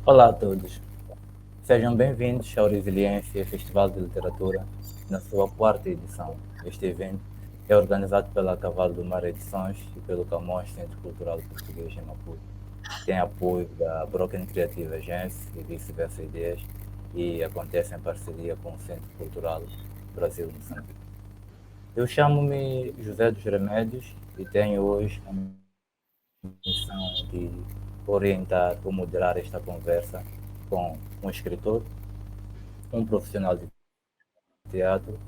Olá a todos, sejam bem-vindos ao Resiliência Festival de Literatura, na sua quarta edição. Este evento é organizado pela Cavalo do Mar Edições e pelo Camões Centro Cultural Português em Maputo. Tem apoio da Broken Creative Agency e Vice-Versa Ideias e acontece em parceria com o Centro Cultural Brasil Moçambique. Eu chamo-me José dos Remédios e tenho hoje a missão de orientar ou moderar esta conversa com um escritor, um profissional de teatro,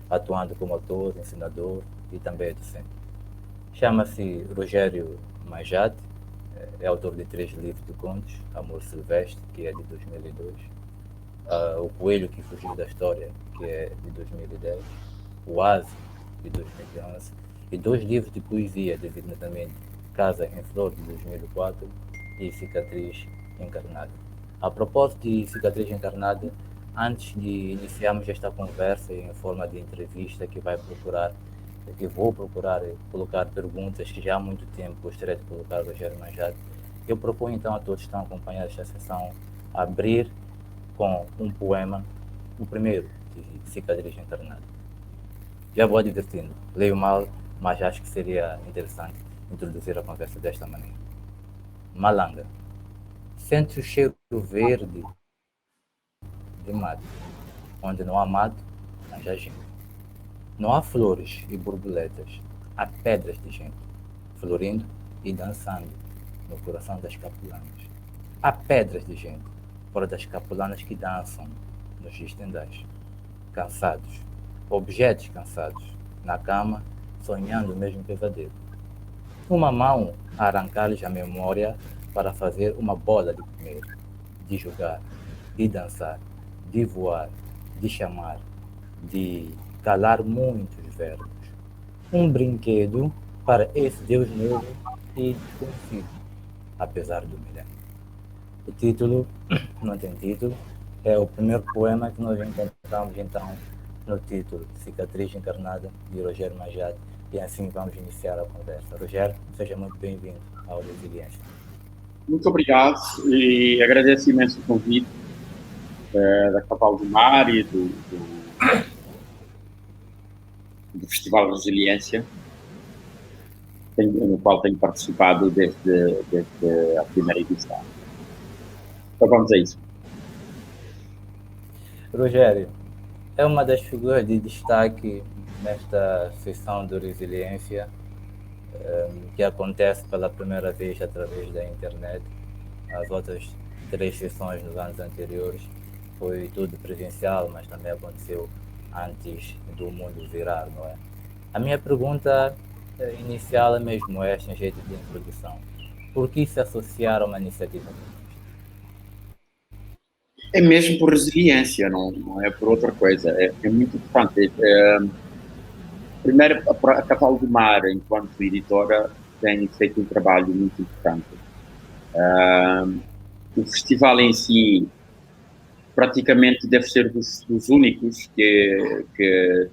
atuando como ator, ensinador e também docente. Chama-se Rogério Majate, é autor de 3 livros de contos: Amor Silvestre, que é de 2002, O Coelho que Fugiu da História, que é de 2010, O Oásis, de 2011, e 2 livros de poesia, designadamente Casa em Flor, de 2004, e Cicatriz Encarnada. A propósito de Cicatriz Encarnada, antes de iniciarmos esta conversa em forma de entrevista que vou procurar colocar perguntas que já há muito tempo gostaria de colocar ao Rogério Manjado, eu proponho então a todos que estão acompanhando esta sessão abrir com um poema, o primeiro, de Cicatriz Encarnada. Já vou advertindo, leio mal, mas acho que seria interessante introduzir a conversa desta maneira. Malanga. Sente o cheiro verde de mato. Onde não há mato, mas há gente. Não há flores e borboletas, há pedras de gente, florindo e dançando no coração das capulanas. Há pedras de gente, fora das capulanas que dançam nos estendais. Cansados, objetos cansados, na cama, sonhando o mesmo pesadelo. Uma mão a arrancar-lhes a memória para fazer uma bola de comer, de jogar, de dançar, de voar, de chamar, de calar muitos verbos. Um brinquedo para esse Deus novo e desconhecido, apesar do milênio. O título, não tem título, é o primeiro poema que nós encontramos então no título, Cicatriz Encarnada, de Rogério Majate, e assim vamos iniciar a conversa. Rogério, seja muito bem-vindo ao Resiliência. Muito obrigado e agradeço imenso o convite da Cavalo do Mar e do Festival Resiliência, no qual tenho participado desde a primeira edição. Então vamos a isso. Rogério, é uma das figuras de destaque nesta sessão do Resiliência, que acontece pela primeira vez através da internet. As outras 3 sessões nos anos anteriores foi tudo presencial, mas também aconteceu antes do mundo virar, não é? A minha pergunta inicial é mesmo esta, em jeito de introdução. Por que se associar a uma iniciativa como esta? É mesmo por resiliência, não é por outra coisa. É muito importante. Primeiro, a Cavalo do Mar, enquanto editora, tem feito um trabalho muito importante. O festival em si praticamente deve ser dos únicos que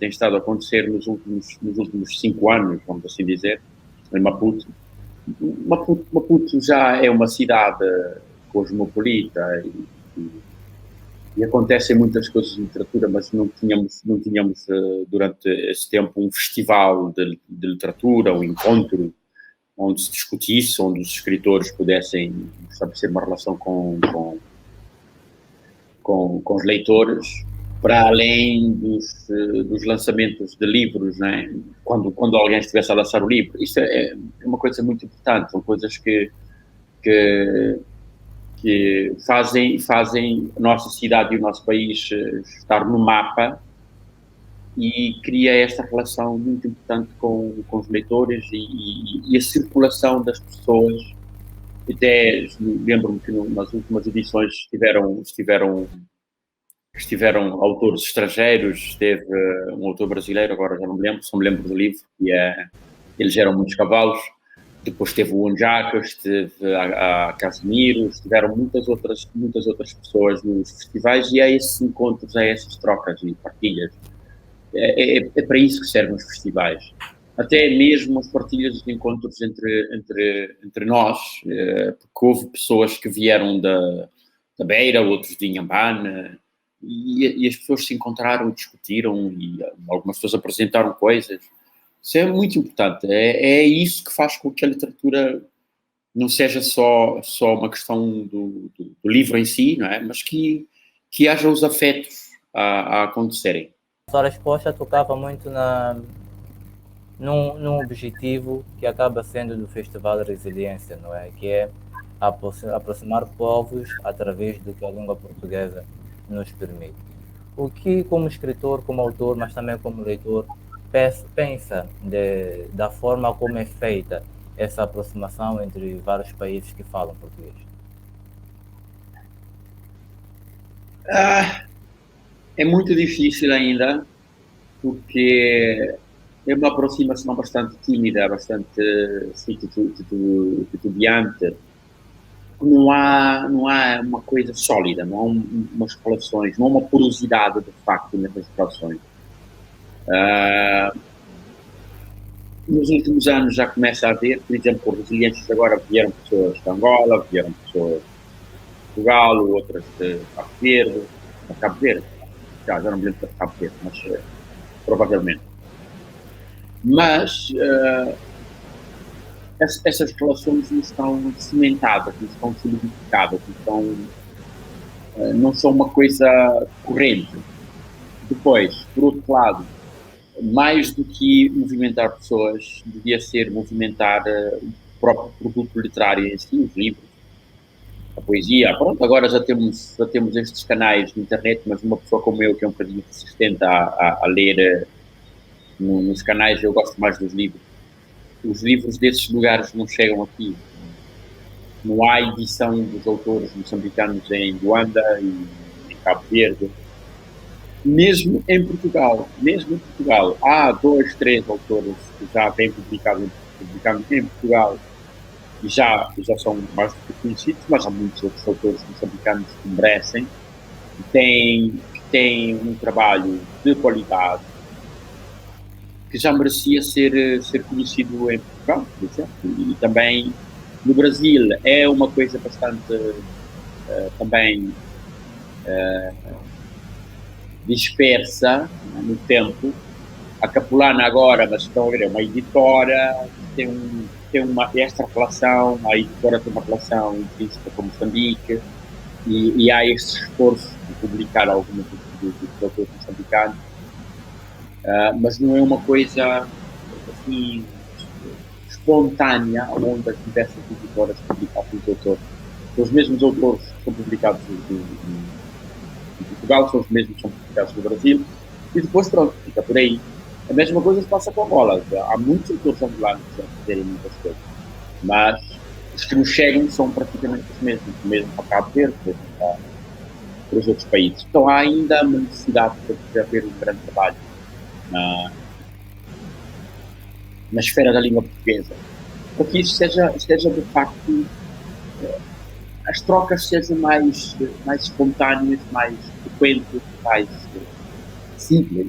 tem estado a acontecer nos últimos 5 anos, vamos assim dizer, em Maputo. Maputo já é uma cidade cosmopolita e acontecem muitas coisas de literatura, mas não tínhamos durante esse tempo um festival de literatura, um encontro onde se discutisse, onde os escritores pudessem estabelecer uma relação com os leitores, para além dos lançamentos de livros, né? Quando alguém estivesse a lançar o livro. Isso é uma coisa muito importante, são coisas que fazem a nossa cidade e o nosso país estar no mapa e cria esta relação muito importante com os leitores e a circulação das pessoas. Até lembro-me que nas últimas edições estiveram autores estrangeiros, esteve um autor brasileiro, agora já não me lembro, só me lembro do livro, que é Eles Eram Muitos Cavalos. Depois teve o Onjaka, esteve a Casimiro, estiveram muitas outras pessoas nos festivais, e há esses encontros, há essas trocas e partilhas. É para isso que servem os festivais. Até mesmo as partilhas, os encontros entre nós, porque houve pessoas que vieram da Beira, outros de Inhambane, e as pessoas se encontraram, discutiram, e algumas pessoas apresentaram coisas. Isso é muito importante. É isso que faz com que a literatura não seja só uma questão do livro em si, não é? Mas que haja os afetos a acontecerem. A sua resposta tocava muito num objetivo que acaba sendo do Festival Resiliência, não é? Que é aproximar povos através do que a língua portuguesa nos permite. O que, como escritor, como autor, mas também como leitor, pensa da forma como é feita essa aproximação entre vários países que falam português? É muito difícil ainda, porque é uma aproximação bastante tímida, bastante assim, titubeante. Não há uma coisa sólida, não há umas relações, não há uma porosidade de facto nessas relações. Nos últimos anos já começa a haver, por exemplo, por resiliências agora vieram pessoas de Angola, vieram pessoas de Portugal, outras de Cabo Verde, já não me lembro de Cabo Verde, mas provavelmente. Mas essas relações não estão cimentadas, não estão solidificadas, não são uma coisa corrente. Depois, por outro lado, mais do que movimentar pessoas, devia ser movimentar o próprio produto literário em si, os livros, a poesia. Pronto, agora já temos estes canais de internet, mas uma pessoa como eu, que é um bocadinho resistente a ler nos canais, eu gosto mais dos livros. Os livros desses lugares não chegam aqui. Não há edição dos autores moçambicanos em Luanda e em Cabo Verde. Mesmo em Portugal, há 2, 3 autores que já vêm publicando em Portugal e já são mais do que conhecidos, mas há muitos outros autores moçambicanos que merecem, que têm um trabalho de qualidade, que já merecia ser conhecido em Portugal, por exemplo, e também no Brasil. É uma coisa bastante também dispersa, né, no tempo. A Capulana agora, mas estão a ver, é uma editora, tem esta relação, a editora tem uma relação intrínseca com Moçambique, e há este esforço de publicar alguns dos autores moçambicanos, mas não é uma coisa assim espontânea, onde as diversas editoras publicassem os autores. São os mesmos autores que são publicados em Portugal, são os mesmos que são publicados no Brasil, e depois pronto, fica por aí. A mesma coisa se passa com Angola. Há muitos autores angolanos que fazerem muitas coisas, mas os que nos chegam são praticamente os mesmos, mesmo para Cabo Verde, mesmo para os outros países. Então há ainda uma necessidade de haver um grande trabalho na esfera da língua portuguesa, para que isso seja de facto, as trocas sejam mais espontâneas, mais frequentes, mais simples.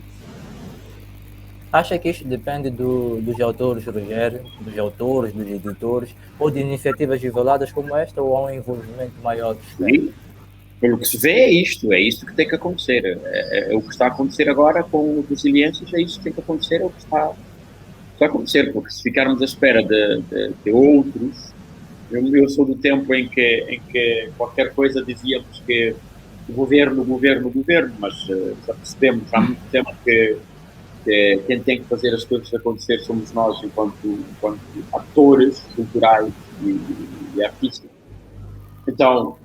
Acha que isto depende dos autores, Rogério, dos autores, dos editores, ou de iniciativas isoladas como esta, ou há um envolvimento maior dos Sim. Pelo que se vê, é isto que tem que acontecer. É o que está a acontecer agora com o Resiliências, é isso que tem que acontecer, é o que está a acontecer, porque se ficarmos à espera de outros, eu sou do tempo em que qualquer coisa dizíamos que o governo, mas já percebemos há muito tempo que quem tem que fazer as coisas acontecer somos nós, enquanto atores culturais e artísticos. Então,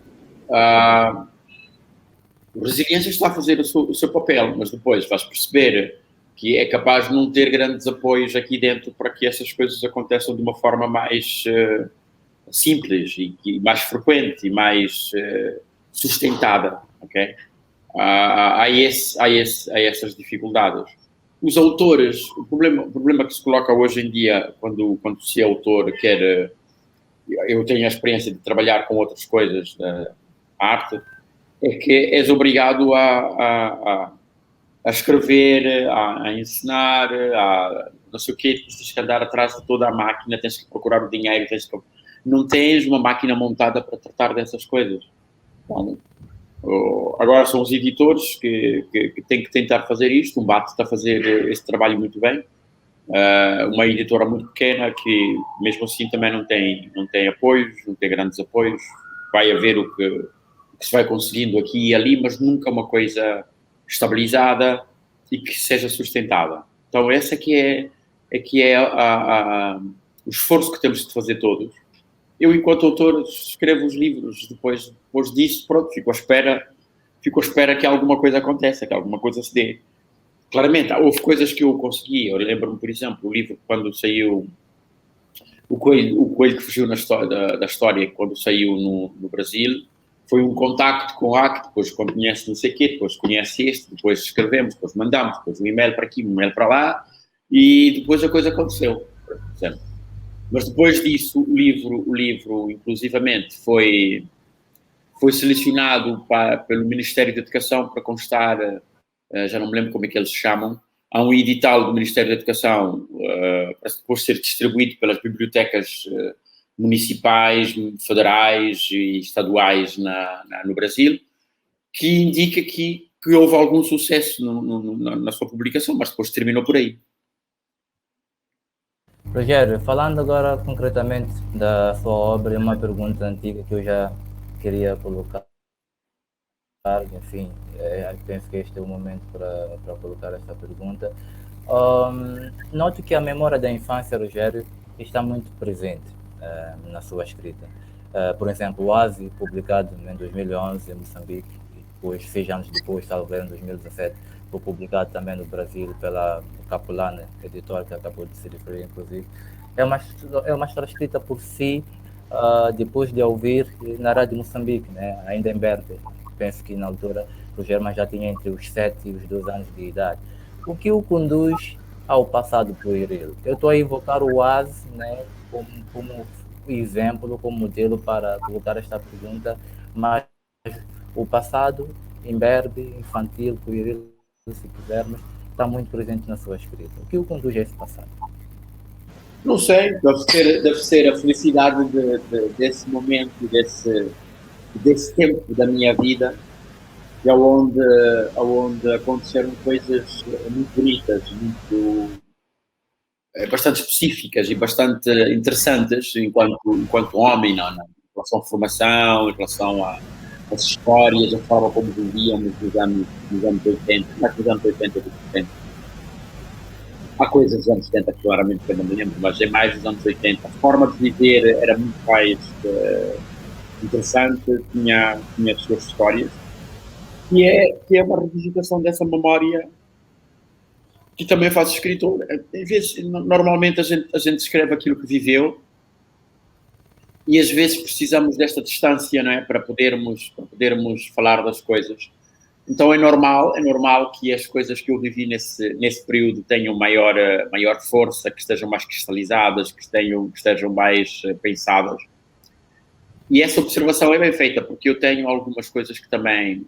o Resiliência está a fazer o seu papel, mas depois vais perceber que é capaz de não ter grandes apoios aqui dentro para que essas coisas aconteçam de uma forma mais simples e mais frequente e mais sustentada, ok? Há essas dificuldades. Os autores, o problema que se coloca hoje em dia quando se é autor, eu tenho a experiência de trabalhar com outras coisas da arte, é que és obrigado a escrever, a ensinar, a não sei o quê, tens que andar atrás de toda a máquina, tens que procurar o dinheiro, não tens uma máquina montada para tratar dessas coisas. Então, Agora são os editores que têm que tentar fazer isto. O BAT está a fazer esse trabalho muito bem. Uma editora muito pequena que, mesmo assim, também não tem apoios, não tem grandes apoios. Vai haver o que se vai conseguindo aqui e ali, mas nunca uma coisa estabilizada e que seja sustentada. Então, essa que é o esforço que temos de fazer todos. Eu, enquanto autor, escrevo os livros, depois disso, pronto, fico à espera que alguma coisa aconteça, que alguma coisa se dê. Claramente, houve coisas que eu consegui. Eu lembro-me, por exemplo, o livro quando saiu, o Coelho que fugiu da história, quando saiu no Brasil, foi um contacto com o ACT, depois quando conhece não sei o quê, depois conhece este, depois escrevemos, depois mandamos, depois um e-mail para aqui, um e-mail para lá, e depois a coisa aconteceu. Mas depois disso, o livro inclusivamente, foi selecionado pelo Ministério da Educação para constar, já não me lembro como é que eles se chamam, há um edital do Ministério da Educação para depois ser distribuído pelas bibliotecas municipais, federais e estaduais no Brasil, que indica que houve algum sucesso na sua publicação, mas depois terminou por aí. Rogério, falando agora concretamente da sua obra, uma pergunta antiga que eu já queria colocar, enfim, penso que este é o momento para colocar esta pergunta. Noto que a memória da infância, Rogério, está muito presente na sua escrita. Por exemplo, o Oase, publicado em 2011 em Moçambique, e depois, 6 anos depois, talvez em 2017, foi publicado também no Brasil pela Capulana, editora que acabou de se referir, inclusive. É uma história escrita por si, depois de ouvir na Rádio Moçambique, né? Ainda em Berkeley. Penso que na altura o German já tinha entre os 7 e os 12 anos de idade. O que o conduz ao passado pueril? Eu estou a invocar o Oase, né, como exemplo, como modelo para colocar esta pergunta, mas o passado imberbe, infantil, pueril, se quisermos, está muito presente na sua escrita. O que o conduz a esse passado? Não sei, deve ser a felicidade desse momento, desse tempo da minha vida, onde aconteceram coisas muito bonitas, bastante específicas e bastante interessantes enquanto homem, em relação à formação, em relação às histórias, a forma como vivíamos nos anos 80, mas nos anos 80 e 70. Há coisas dos anos 70 que claramente eu não me lembro, mas é mais dos anos 80. A forma de viver era muito mais interessante, tinha as suas histórias, que é uma revisitação dessa memória que também faz escritor. Às vezes, normalmente a gente escreve aquilo que viveu e às vezes precisamos desta distância, não é? Para podermos falar das coisas. Então é normal que as coisas que eu vivi nesse período tenham maior força, que estejam mais cristalizadas, que estejam mais pensadas. E essa observação é bem feita, porque eu tenho algumas coisas que também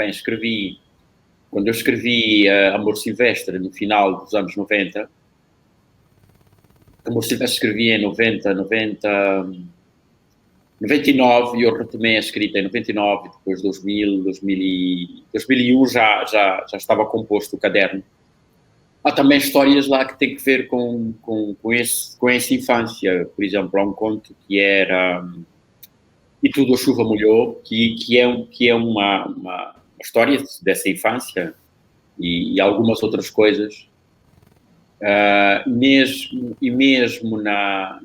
escrevi. Quando eu escrevi Amor Silvestre no final dos anos 90, Amor Silvestre escrevi em 99 e eu retomei a escrita em 99, depois 2001 já estava composto o caderno. Há também histórias lá que têm que ver com essa infância. Por exemplo, há um conto que era E Tudo a Chuva Molhou, que é uma história dessa infância e algumas outras coisas. Mesmo na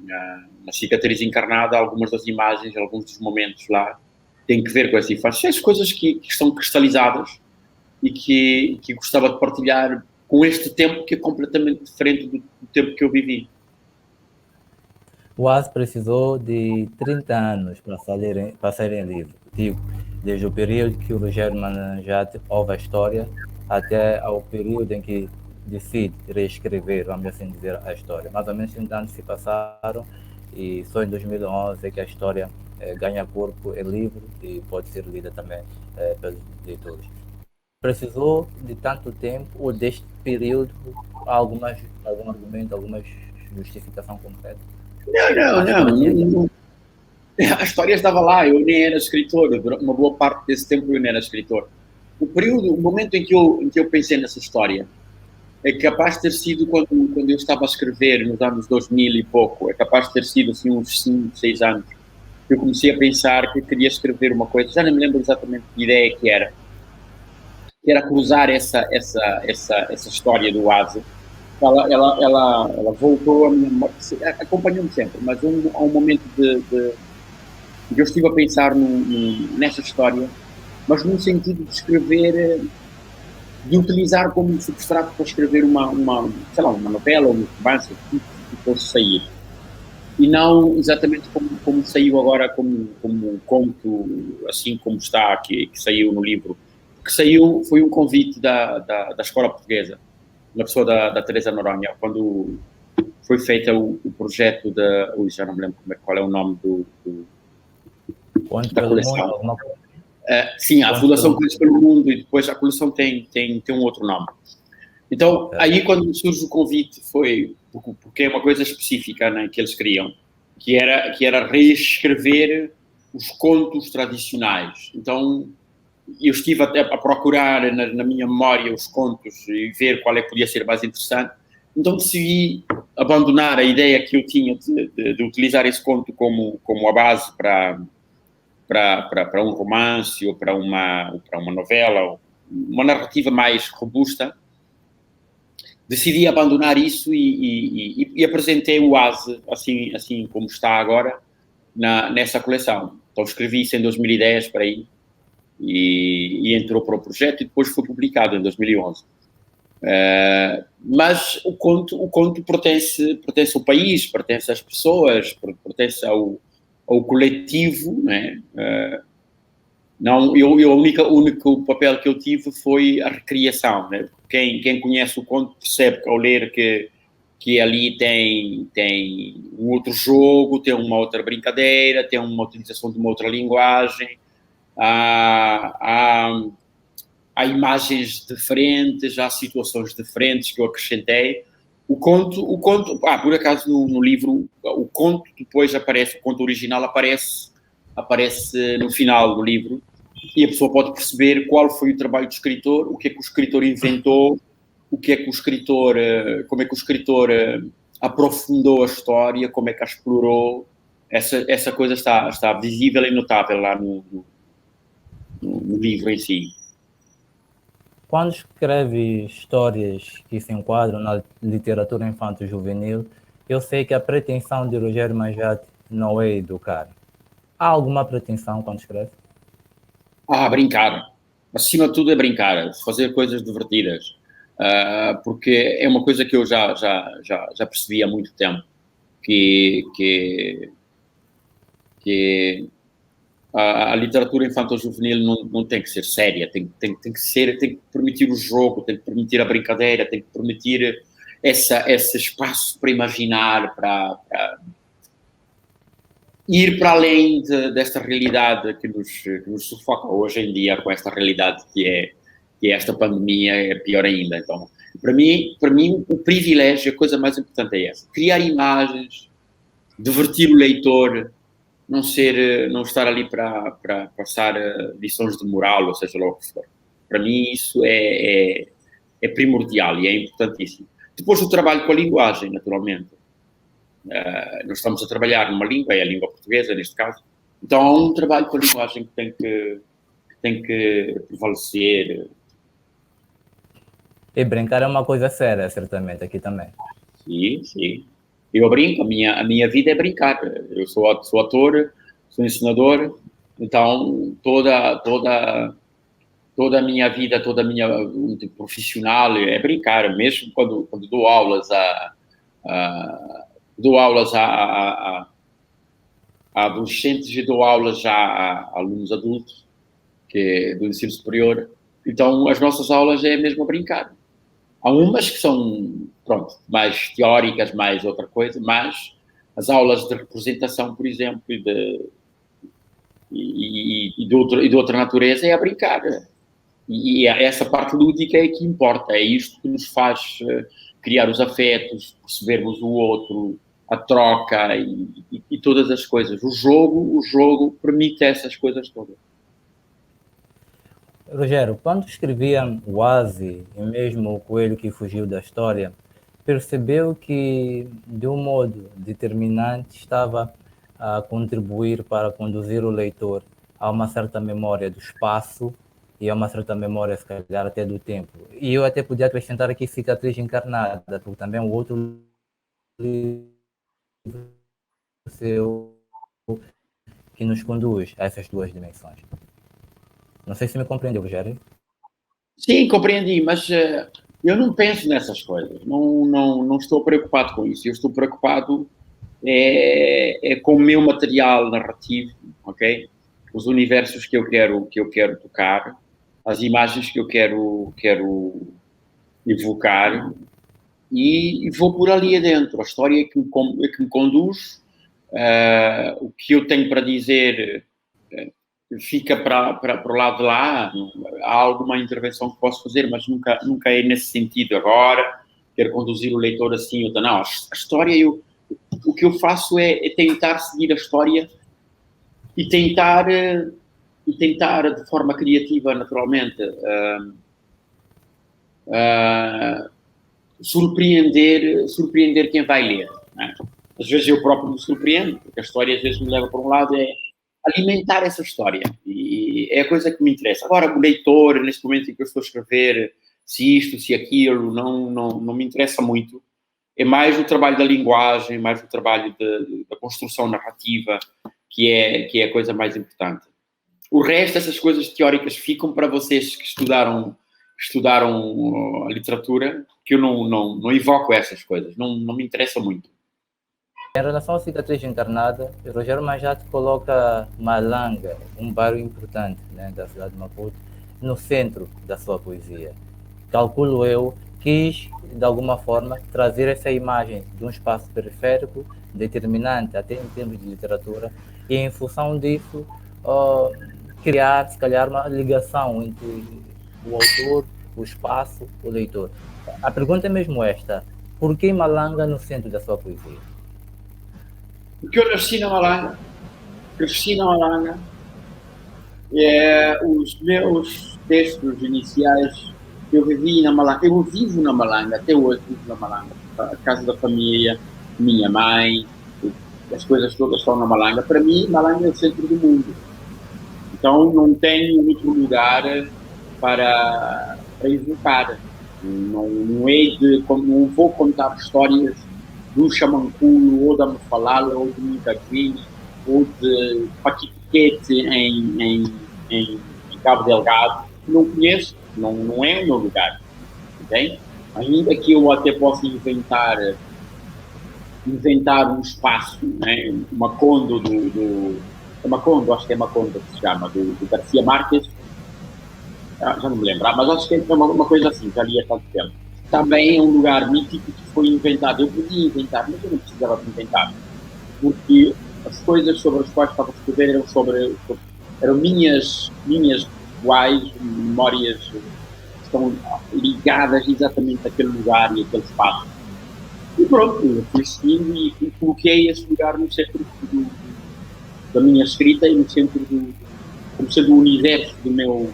Cicatriz Encarnada, algumas das imagens, alguns dos momentos lá têm que ver com essa infância. As coisas que estão cristalizadas e que gostava de partilhar com este tempo que é completamente diferente do tempo que eu vivi. O Oase precisou de 30 anos para sair em livro. Digo, desde o período que o Rogério Mananjate ouve a história até ao período em que decide reescrever, vamos assim dizer, a história. Mais ou menos 30 anos se passaram e só em 2011 é que a história ganha corpo em livro e pode ser lida também pelos leitores. Precisou de tanto tempo ou deste período algum argumento, alguma justificação concreta? Não. A história estava lá, eu nem era escritor, durante uma boa parte desse tempo eu nem era escritor. O momento em que eu pensei nessa história é capaz de ter sido quando eu estava a escrever nos anos 2000 e pouco, é capaz de ter sido assim uns 5, 6 anos, que eu comecei a pensar que queria escrever uma coisa, já não me lembro exatamente que ideia que era cruzar essa história do Oase. Ela voltou a minha, acompanhou-me sempre, mas há um momento de eu estive a pensar nessa história, mas num sentido de escrever, de utilizar como substrato para escrever sei lá, uma novela ou um romance, que fosse sair. E não exatamente como saiu agora, como conto, assim como está, que saiu no livro. Que saiu, foi um convite da Escola Portuguesa, na pessoa da Teresa Noronha, quando foi feito o projeto da... já não me lembro qual é o nome da coleção. Sim, a Fundação Contos pelo Mundo, e depois a coleção tem um outro nome. Então, aí quando surge o convite foi porque é uma coisa específica, né, que eles queriam, que era reescrever os contos tradicionais. Então, eu estive até a procurar na minha memória os contos e ver qual é que podia ser mais interessante. Então decidi abandonar a ideia que eu tinha de utilizar esse conto como a base para um romance ou para uma novela, uma narrativa mais robusta. Decidi abandonar isso e apresentei o Oase, assim como está agora, nessa coleção. Então escrevi isso em 2010 para aí e entrou para o projeto e depois foi publicado em 2011. Mas o conto pertence ao país, pertence às pessoas, pertence ao coletivo, né? Não, o único papel que eu tive foi a recriação, né? Quem conhece o conto percebe que ao ler que ali tem um outro jogo, tem uma outra brincadeira, tem uma utilização de uma outra linguagem, há imagens diferentes, há situações diferentes que eu acrescentei. O conto, por acaso no livro, o conto depois aparece, o conto original aparece no final do livro, e a pessoa pode perceber qual foi o trabalho do escritor, o que é que o escritor inventou, o que é que o escritor, como é que o escritor aprofundou a história, como é que a explorou. Essa coisa está visível e notável lá no livro em si. Quando escreve histórias que se enquadram na literatura infanto-juvenil, eu sei que a pretensão de Rogério Manjate não é educar. Há alguma pretensão quando escreve? Brincar. Acima de tudo é brincar, fazer coisas divertidas. Porque é uma coisa que eu já percebi há muito tempo, que a literatura infanto-juvenil não tem que ser séria, tem que permitir o jogo, tem que permitir a brincadeira, tem que permitir esse espaço para imaginar, para ir para além desta realidade que nos sufoca hoje em dia, com esta realidade que é esta pandemia, é pior ainda. Então, para mim o privilégio, a coisa mais importante é essa: criar imagens, divertir o leitor, não estar ali para passar lições de moral, ou seja lá o que for. Para mim isso é primordial e é importantíssimo. Depois o trabalho com a linguagem, naturalmente. Nós estamos a trabalhar numa língua, é a língua portuguesa neste caso, então há um trabalho com a linguagem que tem que prevalecer. E brincar é uma coisa séria, certamente, aqui também. Sim. Eu brinco, a minha vida é brincar. Eu sou ator, sou ensinador, então toda a minha vida, toda a minha profissional é brincar. Mesmo quando dou aulas a adolescentes e dou aulas já a alunos adultos, que é do ensino superior. Então as nossas aulas é mesmo a brincar. Há umas que são, mais teóricas, mais outra coisa, mas as aulas de representação, por exemplo, e de outra natureza é a brincar. E essa parte lúdica é que importa, é isto que nos faz criar os afetos, percebermos o outro, a troca e todas as coisas. O jogo permite essas coisas todas. Rogério, quando escrevia Oase e mesmo o Coelho que Fugiu da História, percebeu que, de um modo determinante, estava a contribuir para conduzir o leitor a uma certa memória do espaço e a uma certa memória, se calhar, até do tempo. E eu até podia acrescentar aqui Cicatriz Encarnada, porque também é um outro livro seu que nos conduz a essas duas dimensões. Não sei se me compreendeu, Rogério. Sim, compreendi, mas eu não penso nessas coisas. Não estou preocupado com isso. Eu estou preocupado com o meu material narrativo, ok? Os universos que eu quero tocar, as imagens que eu quero evocar e vou por ali adentro. A história que me conduz, o que eu tenho para dizer fica para o lado de lá. Há alguma intervenção que posso fazer, mas nunca é nesse sentido. Agora, quero conduzir o leitor assim. Não, a história, o que eu faço é tentar seguir a história e tentar de forma criativa, naturalmente, surpreender quem vai ler. Né? Às vezes eu próprio me surpreendo, porque a história às vezes me leva para um lado, é alimentar essa história. E é a coisa que me interessa. Agora, o leitor, neste momento em que eu estou a escrever, se isto, se aquilo, não me interessa muito. É mais o trabalho da linguagem, mais o trabalho da construção narrativa, que é a coisa mais importante. O resto, essas coisas teóricas, ficam para vocês que estudaram a literatura, que eu não evoco essas coisas, não me interessa muito. Em relação à Cicatriz Encarnada, o Rogério Manjate coloca Malanga, um bairro importante, né, da cidade de Maputo, no centro da sua poesia. Calculo eu, quis, de alguma forma, trazer essa imagem de um espaço periférico, determinante até em termos de literatura, e em função disso, criar, se calhar, uma ligação entre o autor, o espaço, o leitor. A pergunta é mesmo esta: por que Malanga no centro da sua poesia? Porque eu nasci na Malanga, cresci na Malanga, os meus textos iniciais, eu vivi na Malanga, eu vivo na Malanga, até hoje vivo na Malanga, a casa da família, minha mãe, as coisas todas estão na Malanga. Para mim, Malanga é o centro do mundo. Então, não tenho outro lugar para evocar. Não vou contar histórias do Xamanculo, ou da Mufalala, ou do Mintagini, ou de Paquipiquete em Cabo Delgado. Não conheço, não é o meu lugar. Okay? Ainda que eu até possa inventar um espaço, né? Macondo Macondo, acho que é Macondo que se chama, do Garcia Marques, já não me lembro, mas acho que é uma coisa assim, já li há tanto tempo. Também é um lugar mítico que foi inventado. Eu podia inventar, mas eu não precisava de inventar, porque as coisas sobre as quais estava a escrever eram minhas iguais, memórias que estão ligadas exatamente àquele lugar e àquele espaço. E pronto, eu fui seguindo e coloquei esse lugar no centro da minha escrita e no centro como sendo o universo que eu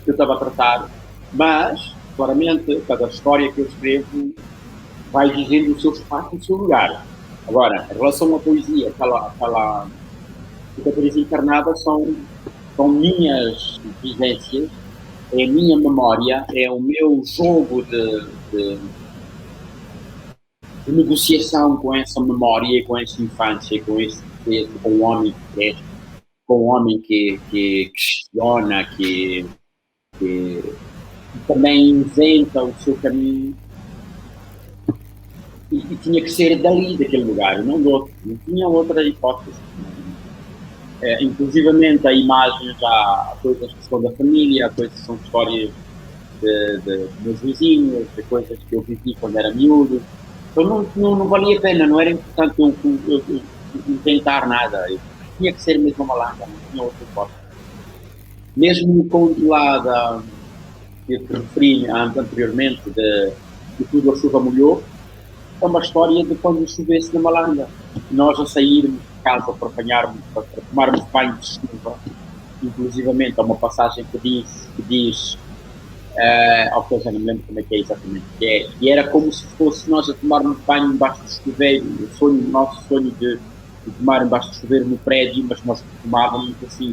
estava a tratar. Mas, claramente, cada história que eu escrevo vai dizendo o seu espaço e o seu lugar. Agora, em relação à poesia, aquela Cicatriz Encarnada são minhas vivências, é a minha memória, é o meu jogo de negociação com essa memória, com essa infância, com o homem que cresce, com o homem que questiona, que também inventa o seu caminho. E tinha que ser dali, daquele lugar, não do outro. Não tinha outra hipótese. Inclusivamente, a imagem já há coisas que são da família, há coisas que são histórias de meus vizinhos, de coisas que eu vivi quando era miúdo. Então não valia a pena, não era importante eu inventar nada. Eu tinha que ser mesmo uma Malanga, não tinha outra hipótese. Mesmo o conto lá que eu referi anteriormente, de tudo a chuva molhou, é uma história de quando chovesse na Malanga. Nós a sairmos de casa para apanharmos, para tomarmos banho de chuva, inclusivamente há uma passagem que diz ok, já não me lembro como é que é exatamente, e era como se fosse nós a tomarmos banho embaixo do chuveiro, o nosso sonho de tomar embaixo do chuveiro no prédio, mas nós tomávamos assim,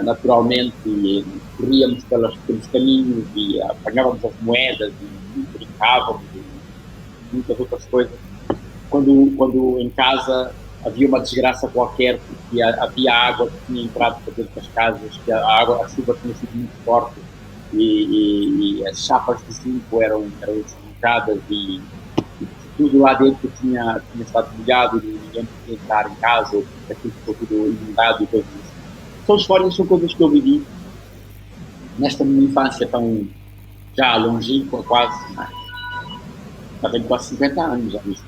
naturalmente, e corríamos pelos caminhos e apanhávamos as moedas e brincávamos e muitas outras coisas. Quando em casa havia uma desgraça qualquer, porque havia água que tinha entrado para dentro das casas, que a chuva tinha sido muito forte e as chapas de zinco eram espancadas e tudo lá dentro tinha estado ligado e ninguém podia entrar em casa, ou aquilo ficou tudo inundado e coisas assim. São histórias, são coisas que eu vivi nesta minha infância tão já longínqua, quase, já tenho quase 50 anos já nisto.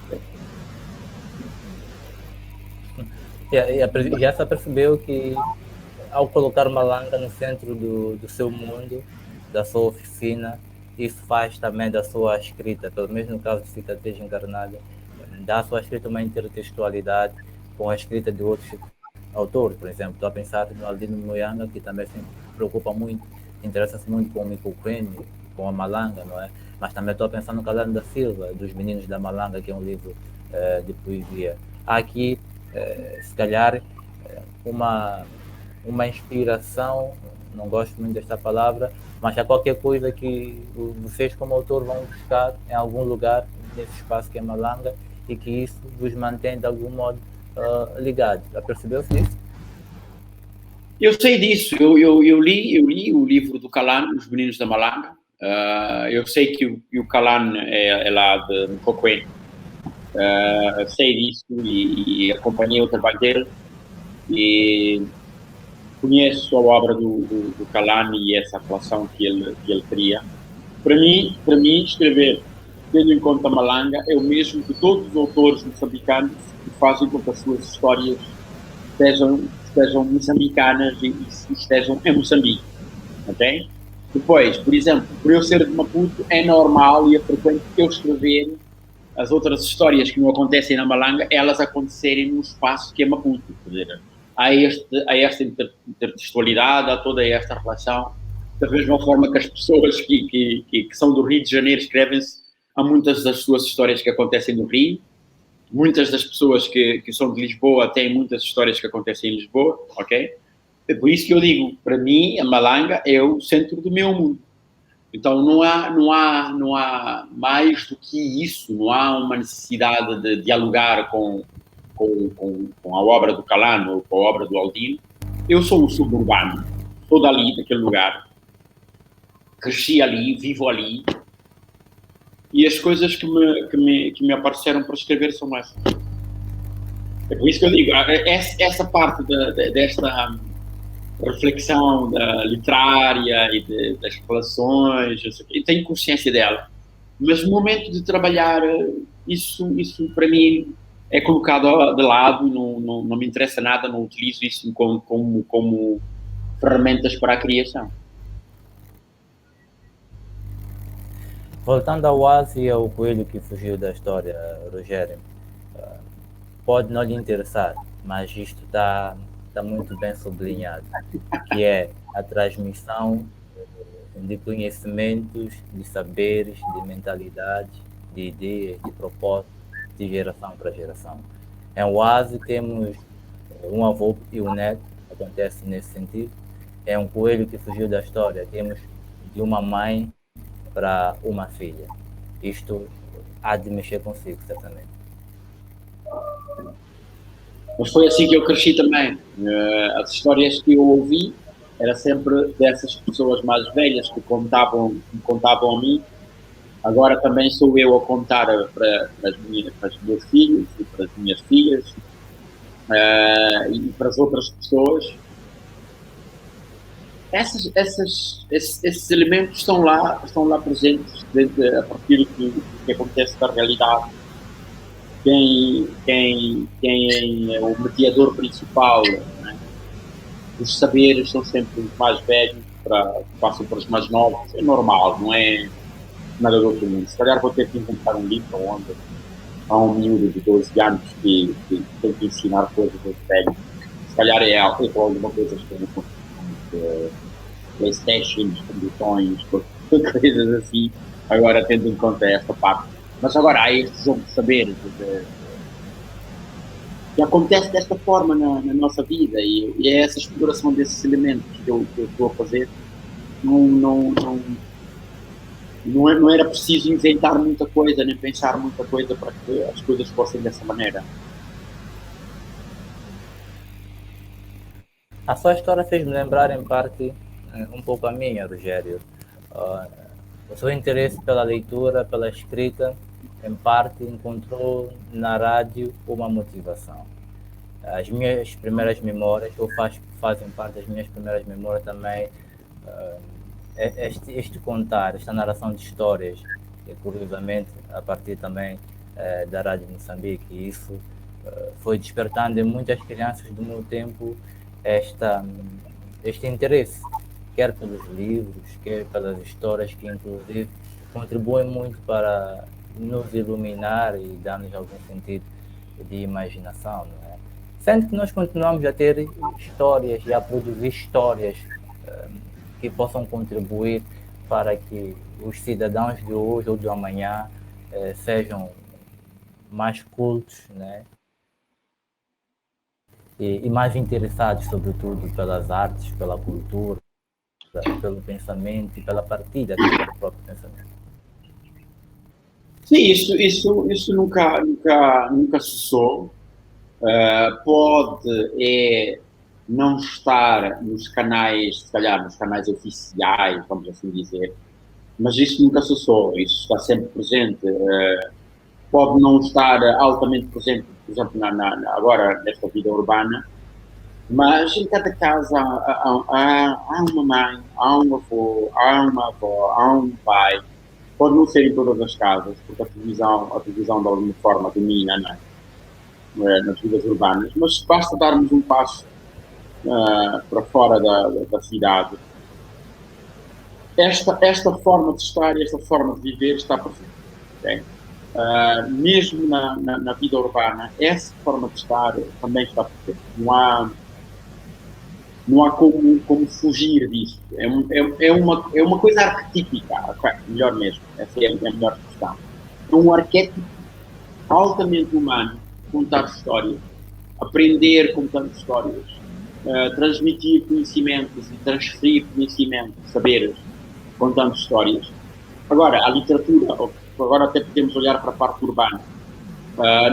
Já se percebeu que ao colocar Malanga no centro do seu mundo, da sua oficina, isso faz também da sua escrita, pelo menos no caso de Cicatriz Encarnada, dá à sua escrita uma intertextualidade com a escrita de outros autores. Por exemplo, estou a pensar no Aldino Moyanga, que também se preocupa muito, interessa-se muito com o Mikukwene, com a Malanga, não é? Mas também estou a pensar no Calando da Silva, dos Meninos da Malanga, que é um livro de poesia. Há aqui, se calhar, uma inspiração, não gosto muito desta palavra, mas há qualquer coisa que vocês como autor vão buscar em algum lugar nesse espaço que é Malanga e que isso vos mantém de algum modo ligados. Já percebeu-se isso? Eu sei disso, eu li o livro do Calan, Os Meninos da Malanga. Eu sei que o Calan é lá de Mkokwene. Sei disso e acompanhei o trabalho dele e conheço a obra do Calan e essa relação que ele cria. Para mim, escrever, tendo em conta Malanga, é o mesmo que todos os autores moçambicanos que fazem com que as suas histórias estejam moçambicanas e estejam em Moçambique. Ok? Depois, por exemplo, por eu ser de Maputo, é normal e é frequente eu escrever as outras histórias que não acontecem na Malanga, elas acontecerem num espaço que é Maputo. Quer dizer, há esta intertextualidade, há toda esta relação, da mesma forma que as pessoas que são do Rio de Janeiro escrevem-se, há muitas das suas histórias que acontecem no Rio, muitas das pessoas que são de Lisboa têm muitas histórias que acontecem em Lisboa, ok? É por isso que eu digo, para mim, a Malanga é o centro do meu mundo. Então não há mais do que isso, não há uma necessidade de dialogar com a obra do Calano ou com a obra do Aldino. Eu sou um suburbano, sou dali, daquele lugar, cresci ali, vivo ali, e as coisas que me apareceram para escrever são essas. É por isso que eu digo, essa parte desta reflexão literária e das relações, eu tenho consciência dela, mas no momento de trabalhar, isso para mim é colocado de lado, não me interessa nada, não utilizo isso como ferramentas para a criação. Voltando ao Oásis e ao coelho que fugiu da história, Rogério, pode não lhe interessar, mas isto está muito bem sublinhado, que é a transmissão de conhecimentos, de saberes, de mentalidades, de ideias, de propósitos, de geração para geração. Em Oásis temos um avô e um neto, acontece nesse sentido. É um coelho que fugiu da história, temos de uma mãe para uma filha. Isto há de mexer consigo, certamente. Mas foi assim que eu cresci também. As histórias que eu ouvi era sempre dessas pessoas mais velhas que me contavam a mim. Agora também sou eu a contar para os meus filhos e para as minhas filhas e para as outras pessoas. Esses elementos estão lá presentes a partir do que acontece da realidade. Quem é o mediador principal, né? Os saberes são sempre os mais velhos, passam para os mais novos, é normal, não é nada do outro mundo. Se calhar vou ter que encontrar um livro onde há um miúdo de 12 anos que tem que ensinar coisas aos velhos. Se calhar é alguma coisa que Playstations, conduções, coisas assim. Agora tendo em conta esta parte. Mas agora há este jogo de saber que acontece desta forma na nossa vida e é essa exploração desses elementos que eu estou a fazer. Não era preciso inventar muita coisa, nem pensar muita coisa para que as coisas fossem dessa maneira. A sua história fez-me lembrar, em parte, um pouco a minha, Rogério. O seu interesse pela leitura, pela escrita, em parte, encontrou na rádio uma motivação. As minhas primeiras memórias, ou fazem parte das minhas primeiras memórias também, este contar, esta narração de histórias, e curiosamente, a partir também da Rádio Moçambique, e isso foi despertando em muitas crianças do meu tempo este interesse, quer pelos livros, quer pelas histórias que, inclusive, contribuem muito para nos iluminar e dar-nos algum sentido de imaginação, não é? Sendo que nós continuamos a ter histórias e a produzir histórias que possam contribuir para que os cidadãos de hoje ou do amanhã sejam mais cultos, né? E mais interessados, sobretudo, pelas artes, pela cultura, pelo pensamento e pela partilha do próprio pensamento. Sim, isso nunca cessou. Pode não estar nos canais, se calhar nos canais oficiais, vamos assim dizer, mas isso nunca cessou, isso está sempre presente. Pode não estar altamente presente, por exemplo, agora nesta vida urbana, mas em cada casa há uma mãe, há um avô, há uma avó, há um pai. Pode não ser em todas as casas, porque a televisão de alguma forma domina, não é? Nas vidas urbanas, mas basta darmos um passo para fora da cidade. Esta forma de estar, esta forma de viver está presente. Okay? Mesmo na vida urbana, essa forma de estar também está presente. Não há como fugir disso. É uma coisa arquetípica, melhor mesmo, essa é a melhor questão. É um arquétipo altamente humano, contar histórias, aprender contando histórias, transmitir conhecimentos e transferir conhecimentos, saberes, contando histórias. Agora, a literatura, agora até podemos olhar para a parte urbana.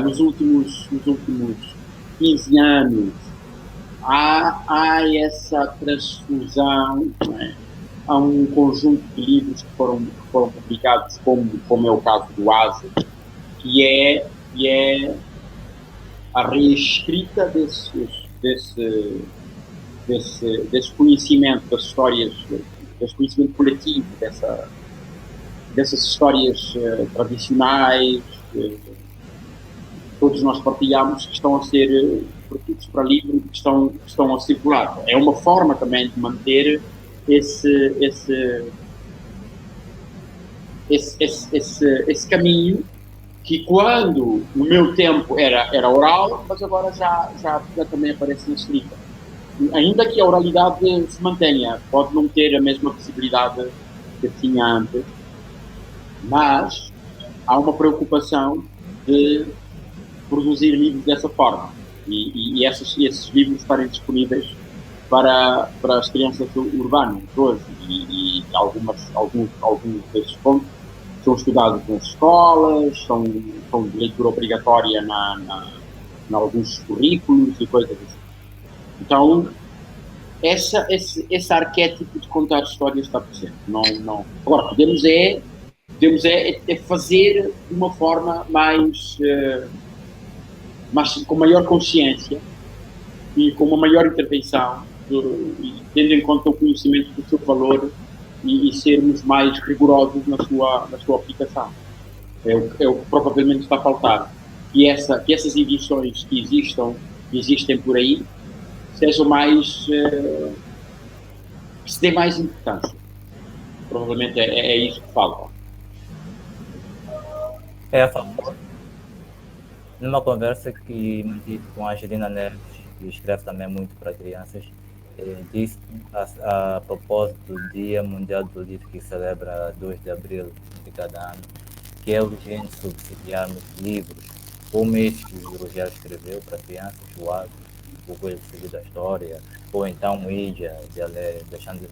Nos últimos 15 anos, há essa transfusão, é? Há um conjunto de livros que foram publicados, como é o caso do Asa, que é a reescrita desse conhecimento das histórias, desse conhecimento coletivo, dessas histórias tradicionais, todos nós partilhamos, que estão a ser produtos para livro, que estão a circular. É uma forma também de manter esse caminho que, quando no meu tempo era oral, mas agora já também aparece na escrita. Ainda que a oralidade se mantenha, pode não ter a mesma possibilidade que tinha antes, mas há uma preocupação de produzir livros dessa forma e esses livros estarem disponíveis para as crianças urbanas hoje, e alguns desses pontos são estudados nas escolas, são de leitura obrigatória em alguns currículos e coisas assim. Então, esse arquétipo de contar histórias está presente. Não. Agora, podemos fazer de uma forma mais com maior consciência e com uma maior intervenção, tendo em conta o conhecimento do seu valor e sermos mais rigorosos na sua aplicação. É o que provavelmente está a faltar. Que essas edições que existem por aí, sejam mais, que se dê mais importância. Provavelmente é isso que falta. É a favor. Numa conversa que mantive com a Angelina Neves, que escreve também muito para crianças, disse a propósito do Dia Mundial do Livro, que celebra 2 de abril de cada ano, que é urgente subsidiarmos livros, como esse que o Rogério escreveu para crianças, o Atos, o Coelho Seguido da História, ou então o Índia, de Alexandre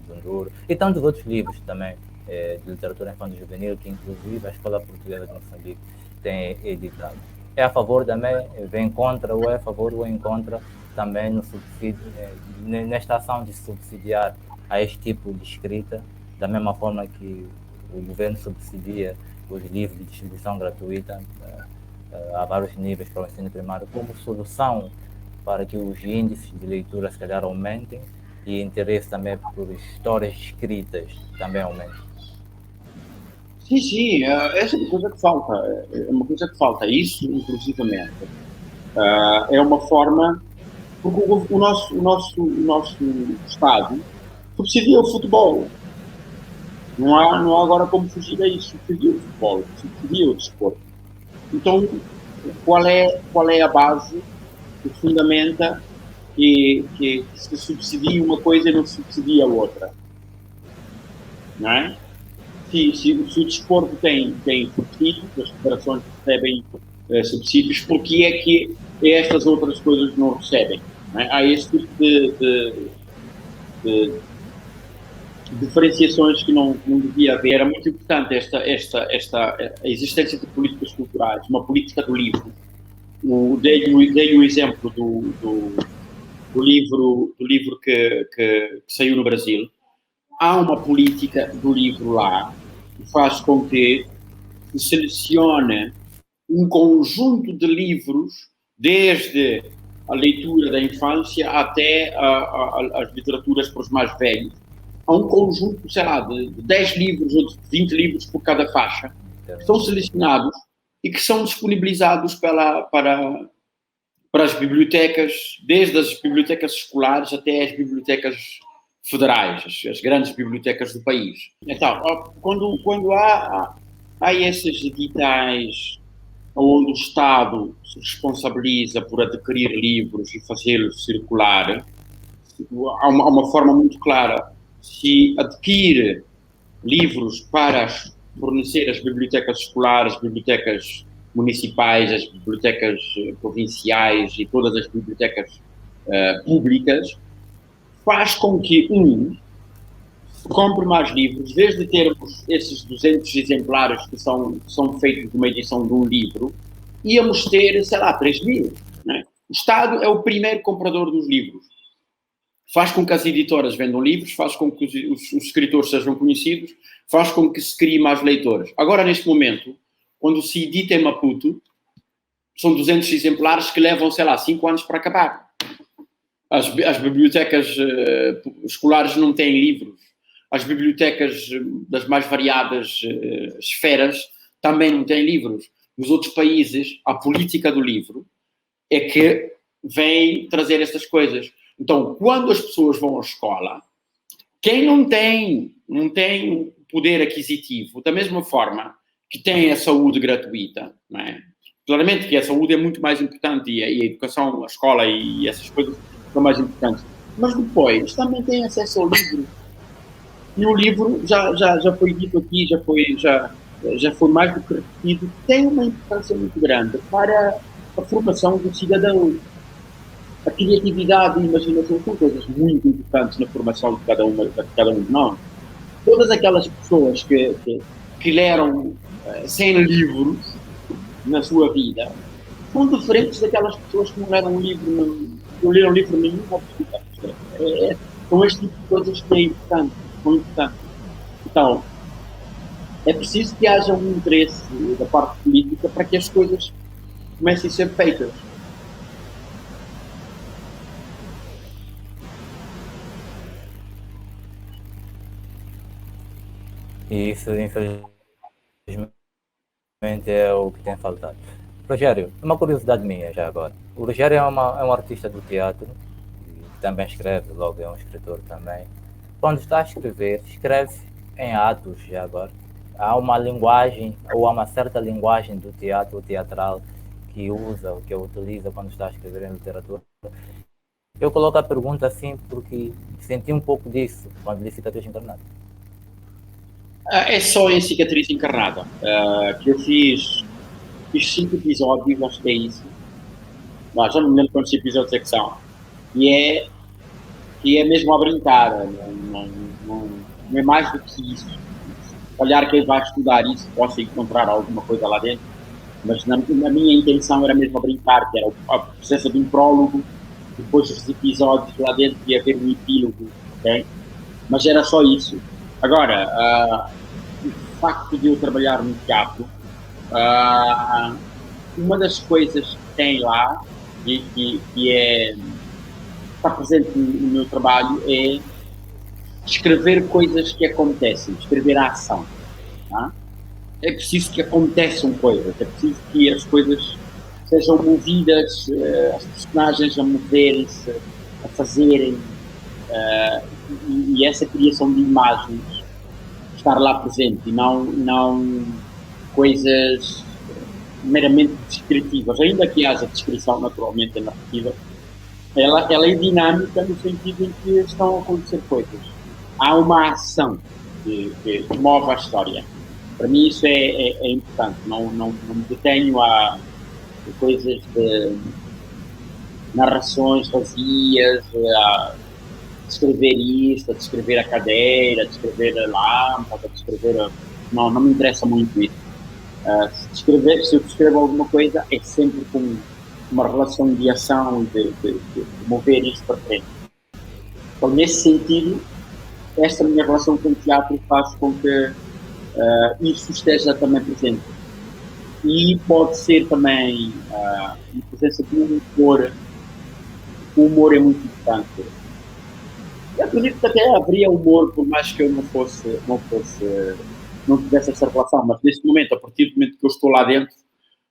Dunduro, e tantos outros livros também de literatura infanto-juvenil, que inclusive a Escola Portuguesa de Moçambique tem editado. É a favor também, vem contra, ou é a favor ou em contra também no subsídio, nesta ação de subsidiar a este tipo de escrita, da mesma forma que o governo subsidia os livros de distribuição gratuita a vários níveis para o ensino primário, como solução para que os índices de leitura se calhar aumentem e interesse também por histórias escritas também aumente. Sim, sim, essa é uma coisa que falta. É uma coisa que falta. Isso, inclusivamente, é uma forma. Porque o nosso Estado subsidia o futebol. Não há agora como fugir a isso. Subsidia o futebol, subsidia o desporto. Então, qual é a base que fundamenta que se subsidia uma coisa e não se subsidia a outra? Não é? Se o desporto tem subsídios, as federações recebem subsídios, porque é que estas outras coisas não recebem? Não é? Há esse tipo de diferenciações que não devia haver. Era muito importante a existência de políticas culturais, uma política do livro. Dei o exemplo do livro que saiu no Brasil. Há uma política do livro lá que faz com que se selecione um conjunto de livros, desde a leitura da infância até as literaturas para os mais velhos. Há um conjunto, sei lá, de 10 livros ou de 20 livros por cada faixa, que são selecionados e que são disponibilizados para as bibliotecas, desde as bibliotecas escolares até as bibliotecas federais, as grandes bibliotecas do país. Então, quando há esses editais onde o Estado se responsabiliza por adquirir livros e fazê-los circular, há uma forma muito clara. Se adquire livros para fornecer às bibliotecas escolares, as bibliotecas municipais, as bibliotecas provinciais e todas as bibliotecas públicas, faz com que se compre mais livros, desde termos esses 200 exemplares que são feitos de uma edição de um livro, íamos ter, sei lá, 3.000. Né? O Estado é o primeiro comprador dos livros. Faz com que as editoras vendam livros, faz com que os escritores sejam conhecidos, faz com que se criem mais leitores. Agora, neste momento, quando se edita em Maputo, são 200 exemplares que levam, sei lá, 5 anos para acabar. As bibliotecas escolares não têm livros. As bibliotecas das mais variadas esferas também não têm livros. Nos outros países, a política do livro é que vem trazer estas coisas. Então, quando as pessoas vão à escola, quem não tem poder aquisitivo, da mesma forma que tem a saúde gratuita, não é? Claramente que a saúde é muito mais importante e a educação, a escola e essas coisas são mais importantes. Mas depois também tem acesso ao livro. E o livro, já foi dito aqui, já foi mais do que repetido, tem uma importância muito grande para a formação do cidadão. A criatividade e a imaginação são coisas muito importantes na formação de cada um de nós. Todas aquelas pessoas que leram 100 livros na sua vida são diferentes daquelas pessoas que não leram livro nenhum. São este tipo de coisas que é importante. Então, é preciso que haja um interesse da parte política para que as coisas comecem a ser feitas. E isso, infelizmente, é o que tem faltado. Rogério, uma curiosidade minha já agora. O Rogério é um artista do teatro, e também escreve, logo é um escritor também. Quando está a escrever, escreve em atos já agora. há uma linguagem, ou há uma certa linguagem do teatro teatral que usa, ou que utiliza quando está a escrever em literatura. Eu coloco a pergunta assim porque senti um pouco disso quando li Cicatriz Encarnada. É só em Cicatriz Encarnada, que eu fiz 5 episódios, acho que é isso. Já não me lembro quantos episódios é que são. E é mesmo a brincar, não é mais do que isso. Olhar quem vai estudar isso possa encontrar alguma coisa lá dentro, mas na minha intenção era mesmo a brincar, que era a presença de um prólogo, depois dos episódios lá dentro ia haver um epílogo, ok? Mas era só isso. Agora, o facto de eu trabalhar no teatro, uma das coisas que tem lá, que está presente no meu trabalho, é descrever coisas que acontecem, descrever a ação. Tá? É preciso que aconteçam coisas, é preciso que as coisas sejam movidas, as personagens a moverem-se, a fazerem, e essa criação de imagens estar lá presente e não coisas meramente descritivas, ainda que haja descrição naturalmente narrativa, ela é dinâmica no sentido em que estão a acontecer coisas. Há uma ação que move a história. Para mim isso é importante. Não me detenho a coisas de narrações vazias, a descrever isto, a descrever a cadeira, a descrever a lâmpada, a descrever... Não me interessa muito isso. Se eu descrevo alguma coisa, é sempre com uma relação de ação, de mover isto para frente. Então, nesse sentido, esta minha relação com o teatro faz com que isso esteja também presente. E pode ser também a presença de um humor. O humor é muito importante. Eu acredito que até haveria humor, por mais que eu não tivesse essa relação, mas neste momento, a partir do momento que eu estou lá dentro,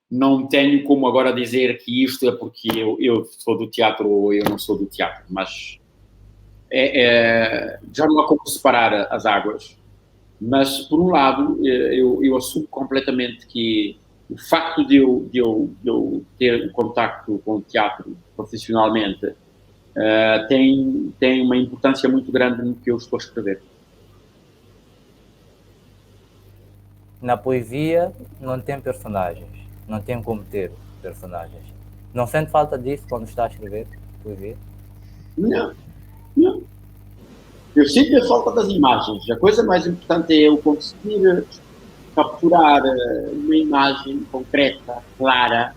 não tenho como agora dizer que isto é porque eu sou do teatro ou eu não sou do teatro, mas já não há como separar as águas. Mas, por um lado, eu assumo completamente que o facto de eu ter contacto com o teatro profissionalmente tem uma importância muito grande no que eu estou a escrever. Na poesia não tem personagens, não tem como ter personagens. Não sente falta disso quando está a escrever poesia? Não. Eu sinto a falta das imagens. A coisa mais importante é eu conseguir capturar uma imagem concreta, clara,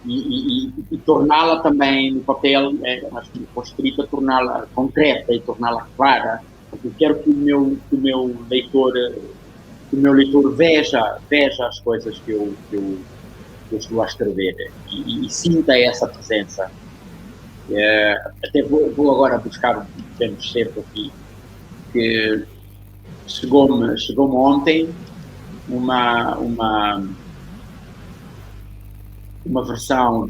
e torná-la também no papel, mas com escrita, torná-la concreta e torná-la clara. Eu quero que o meu leitor veja as coisas que eu estou a escrever e sinta essa presença. Até vou agora buscar um pequeno excerto aqui, que chegou-me ontem uma versão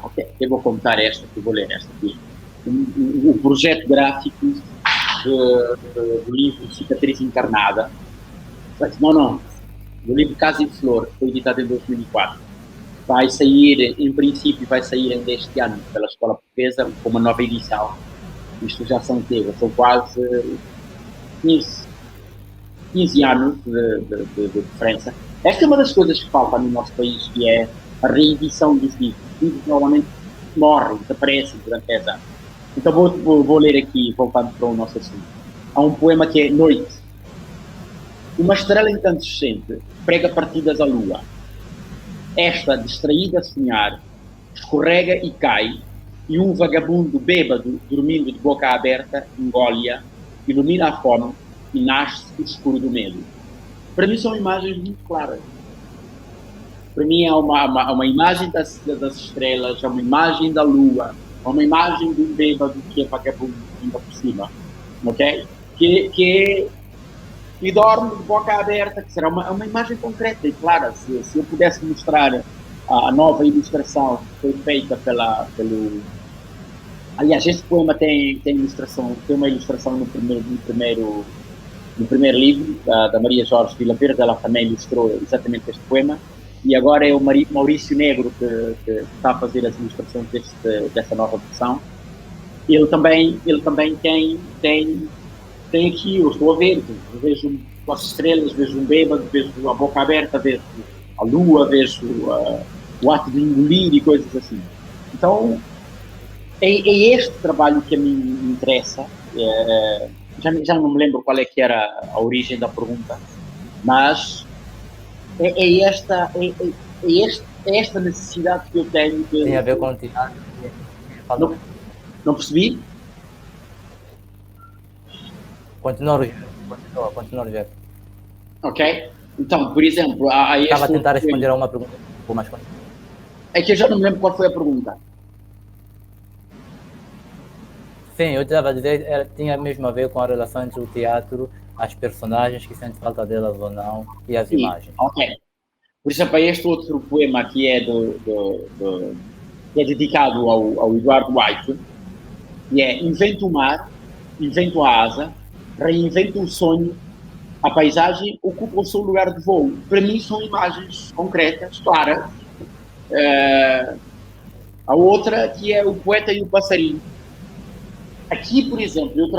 ok, eu vou contar esta, que eu vou ler esta aqui. O projeto gráfico do livro Cicatriz Encarnada, do livro Casa e Flor, que foi editado em 2004. Vai sair, em princípio, ainda este ano pela Escola Portuguesa, com uma nova edição. Isto já são quase 15 anos de diferença. Esta é uma das coisas que falta no nosso país, que é a reedição dos livros. Os livros normalmente morrem, desaparecem durante 10 anos. Então vou ler aqui, voltando para o nosso assunto. Há um poema que é Noite. Uma estrela incandescente prega partidas à lua. Esta, distraída a sonhar, escorrega e cai, e um vagabundo bêbado, dormindo de boca aberta, engole-a, ilumina a fome e nasce o escuro do medo. Para mim são imagens muito claras. Para mim há uma imagem das estrelas, há uma imagem da lua, há uma imagem de um bêbado que é vagabundo ainda por cima, ok? Que dorme de boca aberta, que será uma imagem concreta e clara. Se eu pudesse mostrar a nova ilustração que foi feita pelo... Aliás, este poema tem uma ilustração no primeiro no primeiro livro, da Maria Jorge Vila Verde. Ela também ilustrou exatamente este poema, e agora é o Maurício Negro que está a fazer as ilustrações desta nova versão. Ele também tem aqui, eu estou a ver, eu vejo as estrelas, vejo um bêbado, vejo a boca aberta, vejo a lua, vejo o ato de engolir e coisas assim. Então, é este trabalho que a mim me interessa. Já não me lembro qual é que era a origem da pergunta, mas é esta necessidade que eu tenho de... Tem a ver com o teatro. Não percebi? Continua, Rogério. Ok? Então, por exemplo, estava a tentar responder a uma pergunta. É que eu já não me lembro qual foi a pergunta. Sim, eu estava a dizer, tinha mesmo a ver com a relação entre o teatro, as personagens, que sente falta delas ou não, e as imagens. Ok. Por exemplo, este outro poema que é, que é dedicado ao Eduardo White, e é: invento o mar, invento a asa, reinvento o sonho, a paisagem ocupa o seu lugar de voo. Para mim são imagens concretas, claras. A outra que é o poeta e o passarinho. Aqui, por exemplo, eu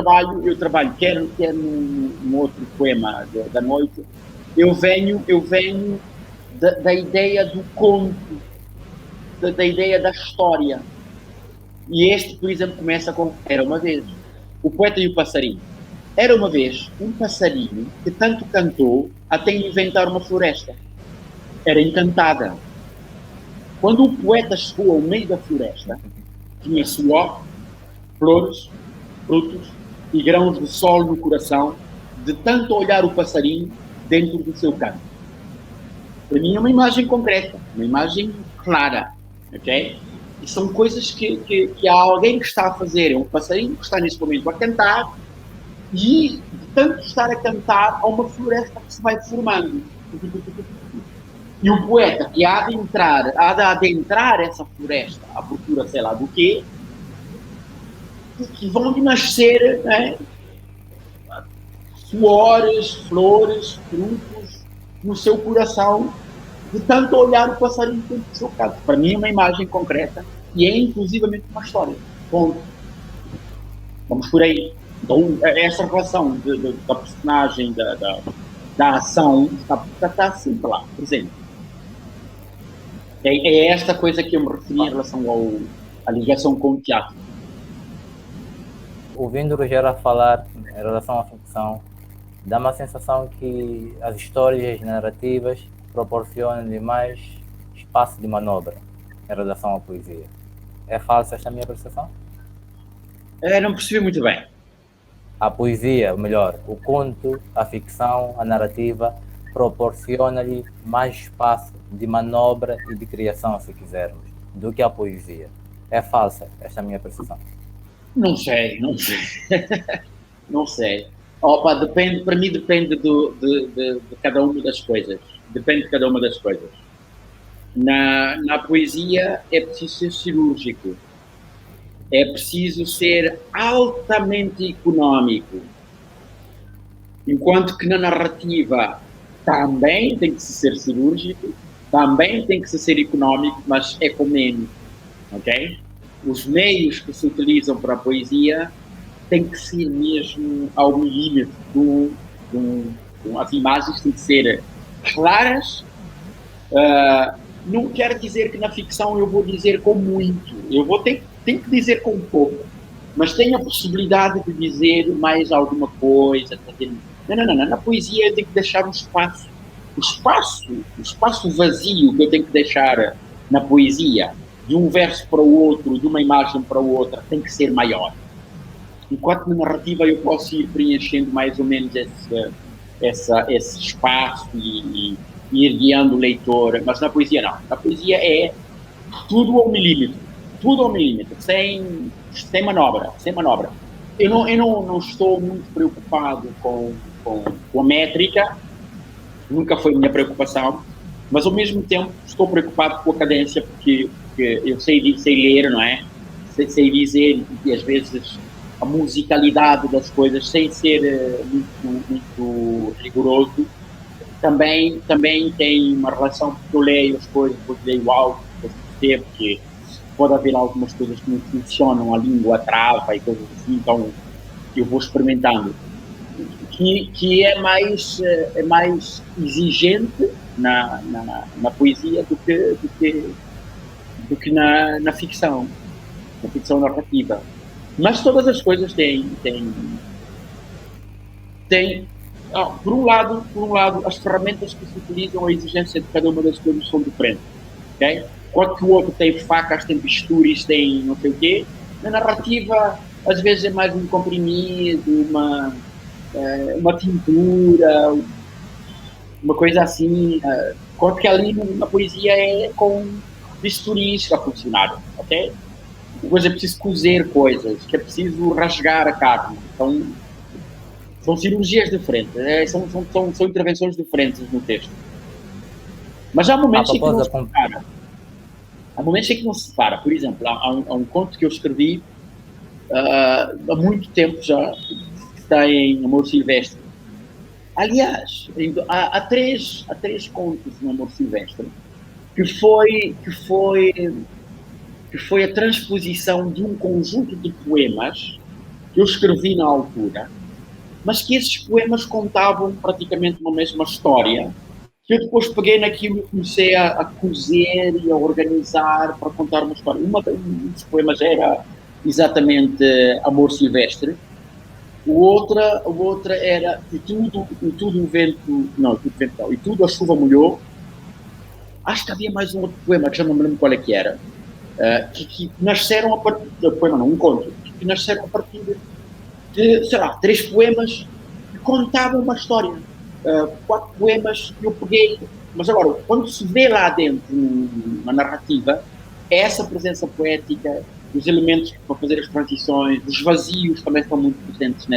trabalho quer num outro poema da noite, eu venho da ideia do conto, da ideia da história. E este, por exemplo, começa com: era uma vez. O poeta e o passarinho. Era uma vez um passarinho que tanto cantou até inventar uma floresta. Era encantada. Quando o poeta chegou ao meio da floresta, tinha suor, flores, frutos e grãos de sol no coração, de tanto olhar o passarinho dentro do seu canto. Para mim é uma imagem concreta, uma imagem clara, ok? E são coisas que há alguém que está a fazer, é um passarinho que está nesse momento a cantar, e de tanto estar a cantar, há uma floresta que se vai formando. E o poeta que há de adentrar essa floresta à procura, sei lá do quê, que vão nascer, né, suores, flores, frutos no seu coração, de tanto olhar o passarinho dentro do seu canto. Para mim é uma imagem concreta e é inclusivamente uma história. Ponto. Vamos por aí. Então, essa relação da personagem, da ação, está sempre lá, presente. É esta coisa que eu me referi em relação à ligação com o teatro. Ouvindo o Rogério a falar em relação à ficção, dá uma sensação que as histórias narrativas proporcionam-lhe mais espaço de manobra em relação à poesia. É falsa esta minha percepção? Não percebi muito bem. A poesia, ou melhor, o conto, a ficção, a narrativa, proporciona-lhe mais espaço de manobra e de criação, se quisermos, do que a poesia. É falsa esta minha percepção? Não sei. Não sei. Opa, depende, para mim depende de cada uma das coisas. Depende de cada uma das coisas. Na poesia é preciso ser cirúrgico. É preciso ser altamente económico. Enquanto que na narrativa também tem que ser cirúrgico, também tem que ser económico, mas é com menos. Ok? Os meios que se utilizam para a poesia têm que ser mesmo ao milímetro. As imagens têm que ser claras. Não quer dizer que na ficção eu vou dizer com muito. Tenho que dizer com pouco. Mas tenho a possibilidade de dizer mais alguma coisa. Não. Na poesia eu tenho que deixar um espaço. O espaço vazio que eu tenho que deixar na poesia, de um verso para o outro, de uma imagem para outra, tem que ser maior. Enquanto na narrativa eu posso ir preenchendo mais ou menos esse espaço e ir guiando o leitor, mas na poesia não. Na poesia é tudo ao milímetro, sem manobra. Eu não estou muito preocupado com a métrica, nunca foi minha preocupação, mas ao mesmo tempo estou preocupado com a cadência, porque eu sei ler, não é? Sei dizer, e às vezes a musicalidade das coisas, sem ser muito rigoroso, também tem uma relação, porque eu leio as coisas, depois leio algo, depois percebo que pode haver algumas coisas que não funcionam, a língua trava e coisas assim, então eu vou experimentando. Que é mais exigente na poesia do que na ficção narrativa. Mas todas as coisas têm por um lado, as ferramentas que se utilizam, a exigência de cada uma das coisas são diferentes, ok? Enquanto que o outro tem facas, tem bisturis, tem não sei o quê, na narrativa, às vezes é mais um comprimido, uma tintura, uma coisa assim, enquanto que ali na poesia é com bisturis para funcionar, ok? Depois é preciso cozer coisas, que é preciso rasgar a carne, então são cirurgias diferentes, são intervenções diferentes no texto. Mas há momentos em que não se separa. Há momentos em que não se separa. Por exemplo, há um conto que eu escrevi há muito tempo já, que está em Amor Silvestre. Aliás, há três contos no Amor Silvestre que foi a transposição de um conjunto de poemas que eu escrevi na altura, mas que esses poemas contavam praticamente uma mesma história, que eu depois peguei naquilo e comecei a cozer e a organizar para contar uma história. Um dos poemas era exatamente Amor Silvestre, o outro era E tudo o vento, e tudo a chuva molhou. Acho que havia mais um outro poema, que já não me lembro qual é que era, que nasceram a partir, um conto, que nasceram a partir de, sei lá, 3 poemas que contavam uma história. 4 poemas que eu peguei, mas agora, quando se vê lá dentro na narrativa, é essa presença poética, os elementos para fazer as transições, os vazios também estão muito presentes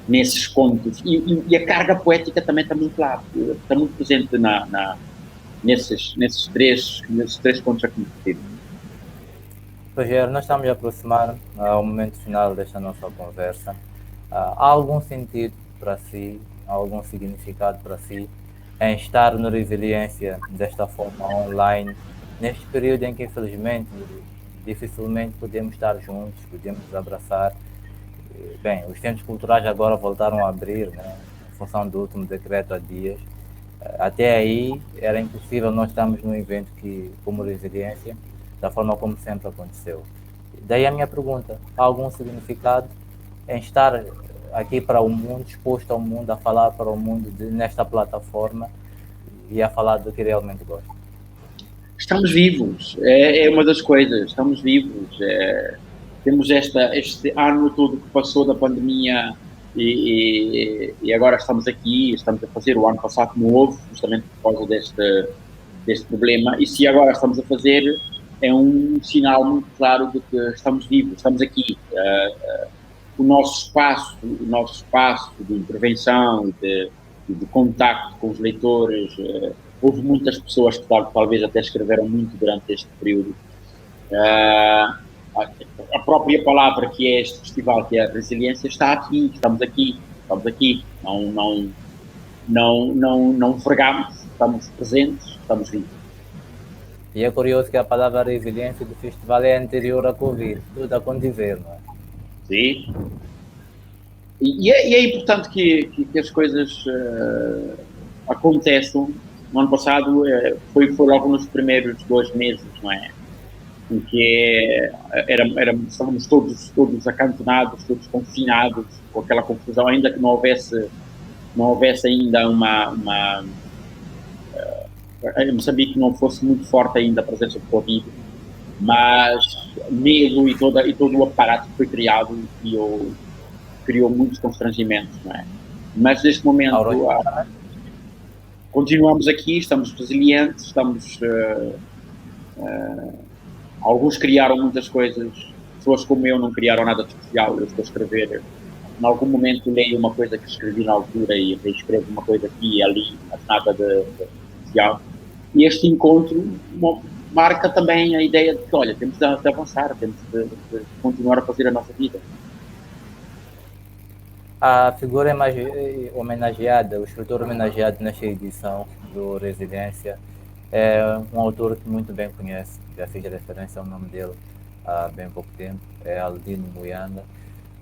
nesses contos, e a carga poética também está muito lá, está muito presente nesses três contos aqui. Rogério, nós estamos a aproximar ao momento final desta nossa conversa. Há algum sentido para si, há algum significado para si em estar no Resiliência desta forma online, neste período em que, infelizmente, dificilmente podemos estar juntos, podemos nos abraçar? Bem, os centros culturais agora voltaram a abrir, né, em função do último decreto há dias. Até aí era impossível nós estarmos num evento como Resiliência, da forma como sempre aconteceu. Daí a minha pergunta: há algum significado em estar aqui para o mundo, exposto ao mundo, a falar para o mundo nesta plataforma e a falar do que realmente gosta? Estamos vivos, é uma das coisas, estamos vivos. Temos este ano todo que passou da pandemia e agora estamos aqui, estamos a fazer. O ano passado não houve, justamente por causa deste problema, e se agora estamos a fazer, é um sinal muito claro de que estamos vivos, estamos aqui. O nosso espaço de intervenção, de contacto com os leitores, houve muitas pessoas que talvez até escreveram muito durante este período. A própria palavra que é este festival, que é a Resiliência, está aqui, estamos aqui, não vergamos, estamos presentes, estamos vivos. E é curioso que a palavra resiliência do festival é anterior à Covid, tudo a condizer, não é? Sim. E é importante que as coisas aconteçam. No ano passado foi logo nos primeiros 2 meses, não é? Em que estávamos todos acantonados, todos confinados, com aquela confusão, ainda que não houvesse ainda em Moçambique não fosse muito forte ainda a presença do Covid, mas medo e todo o aparato que foi criado criou muitos constrangimentos, não é? Mas neste momento continuamos aqui, estamos resilientes, alguns criaram muitas coisas, pessoas como eu não criaram nada de especial. Eu estou a escrever, em algum momento leio uma coisa que escrevi na altura e reescrevo uma coisa aqui e ali, mas nada de especial. E este encontro marca também a ideia de que, olha, temos de avançar, temos de continuar a fazer a nossa vida. A figura homenageada, o escritor homenageado nesta edição do Resiliência é um autor que muito bem conhece, já fiz referência ao nome dele há bem pouco tempo, é Aldino Muyanga.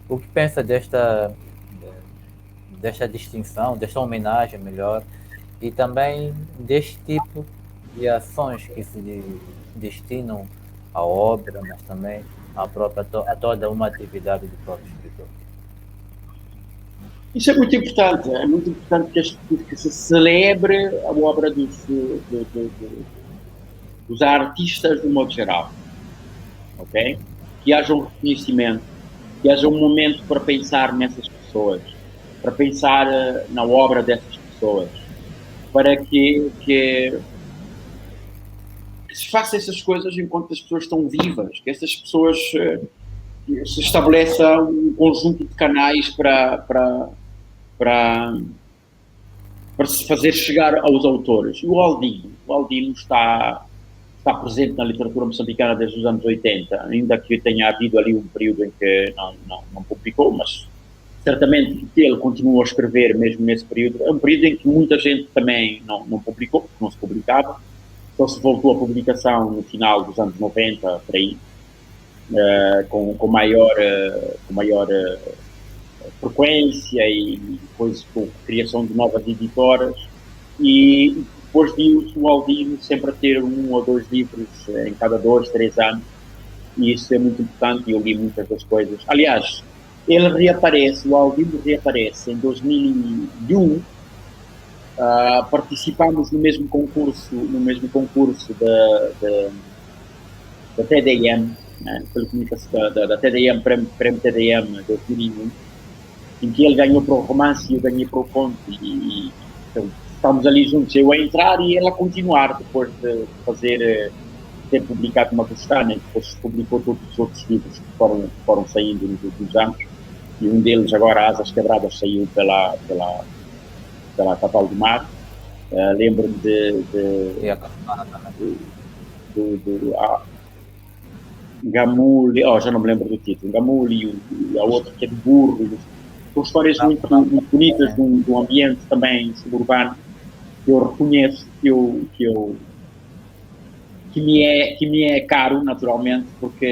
O que pensa desta distinção, desta homenagem melhor, e também deste tipo de ações que se destinam à obra, mas também a toda uma atividade do próprio escritor? Isso é muito importante que se celebre a obra dos artistas de modo geral, ok? Que haja um reconhecimento, que haja um momento para pensar nessas pessoas, para pensar na obra dessas pessoas, para que se faça essas coisas enquanto as pessoas estão vivas, que essas pessoas se estabeleça um conjunto de canais para se fazer chegar aos autores. E o Aldino está presente na literatura moçambicana desde os anos 80, ainda que tenha havido ali um período em que não publicou, mas certamente que ele continuou a escrever mesmo nesse período. É um período em que muita gente também não publicou, não se publicava, só se voltou a publicação no final dos anos 90, por aí, com maior frequência e depois com a criação de novas editoras. E depois viu-se o Aldino sempre a ter 1 ou 2 livros em cada 2, 3 anos, e isso é muito importante, e eu li muitas das coisas. Aliás, o Aldino reaparece em 2001. Participámos no mesmo concurso da TDM, né, da TDM, Prémio TDM 2001, em que ele ganhou para o romance e eu ganhei para o conto, então, estamos ali juntos, eu a entrar e ele a continuar, depois de ter publicado uma Bustana, e depois publicou todos os outros livros que foram saindo nos últimos anos, e um deles agora, Asas Quebradas, saiu pela Cavalo do Mar. Lembro-me Gamuli, já não me lembro do título, Gamuli e a outra que é de burro. São histórias muito bonitas de um ambiente também suburbano que eu reconheço, que me é caro, naturalmente, porque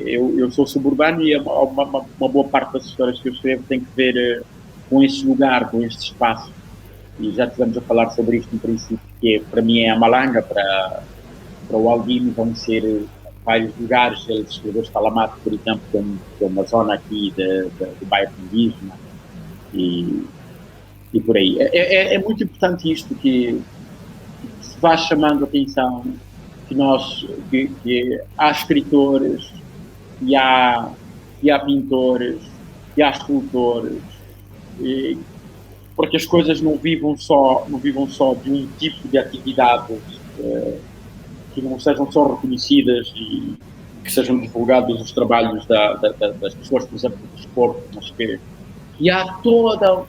eu sou suburbano e uma boa parte das histórias que eu escrevo tem que ver com este lugar, com este espaço. E já estivemos a falar sobre isto no princípio, que para mim é a Malanga, para o Aldino vão ser vários lugares. Ele escreveu Estalamato, por exemplo, que é uma zona aqui do bairro indígena, e por aí. É muito importante isto, que se vá chamando a atenção que há escritores e há pintores e há escultores, porque as coisas não vivam só de um tipo de atividades que não sejam só reconhecidas e que sejam divulgados os trabalhos das pessoas, por exemplo, do desporto, mas que há todo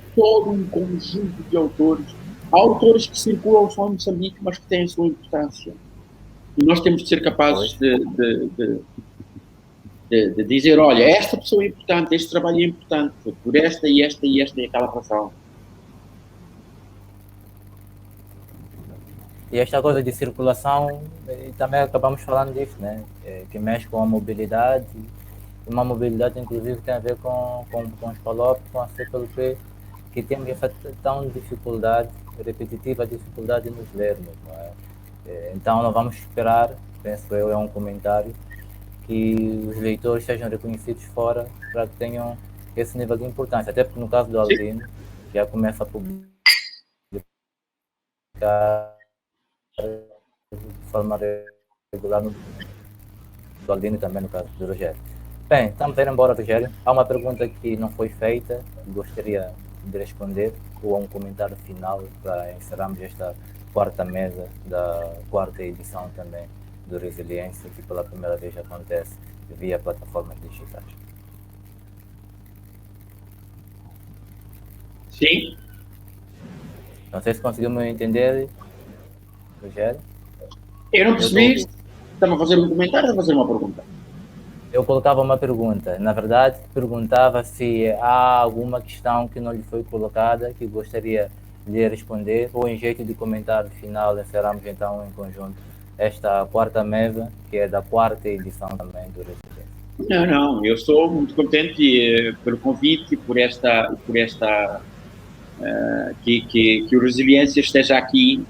um conjunto de autores. Há autores que circulam só em Moçambique, mas que têm a sua importância. E nós temos de ser capazes de dizer, olha, esta pessoa é importante, este trabalho é importante, por esta e aquela razão. E esta coisa de circulação, também acabamos falando disso, né? Que mexe com a mobilidade, uma mobilidade inclusive tem a ver com os palopes, com a CPLP, que temos essa tão dificuldade, repetitiva dificuldade de nos lermos, não é? Então não vamos esperar, penso eu, é um comentário, que os leitores sejam reconhecidos fora para que tenham esse nível de importância, até porque no caso do Aldino, já começa a publicar de forma regular do Aldino e também no caso do Rogério. Bem, estamos a ir embora, Rogério. Há uma pergunta que não foi feita, gostaria de responder, ou um comentário final para encerrarmos esta quarta mesa da quarta edição também do Resiliência, que pela primeira vez acontece via plataformas digitais. Sim. Não sei se conseguimos entender, Rogério. Eu não percebi. Estava a fazer um comentário ou a fazer uma pergunta? Eu colocava uma pergunta. Na verdade, perguntava se há alguma questão que não lhe foi colocada que gostaria de responder, ou em jeito de comentário final, encerramos então em conjunto esta quarta mesa, que é da quarta edição também do Resiliência. Não, eu estou muito contente pelo convite e que o Resiliência esteja aqui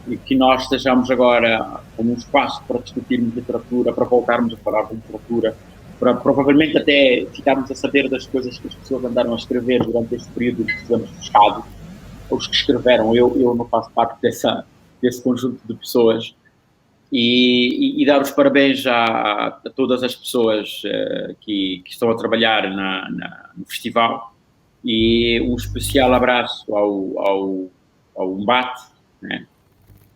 e que nós estejamos agora como um espaço para discutirmos literatura, para voltarmos a falar de literatura, para provavelmente até ficarmos a saber das coisas que as pessoas andaram a escrever durante este período que estivemos fechados, os que escreveram, eu não faço parte desse conjunto de pessoas, e dar os parabéns a todas as pessoas que estão a trabalhar no festival, e um especial abraço ao Umbate, né,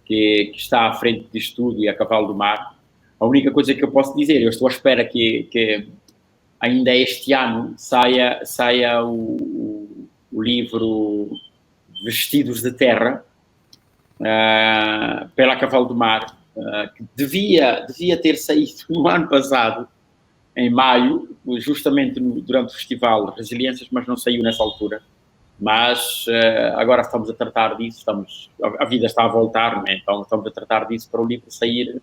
que está à frente disto tudo e a cavalo do mar. A única coisa que eu posso dizer, eu estou à espera que ainda este ano saia o livro Vestidos de Terra, pela Cavalo do Mar, que devia ter saído no ano passado, em maio, justamente durante o festival Resiliências, mas não saiu nessa altura. Mas agora estamos a tratar disso, a vida está a voltar, né? Então estamos a tratar disso para o livro sair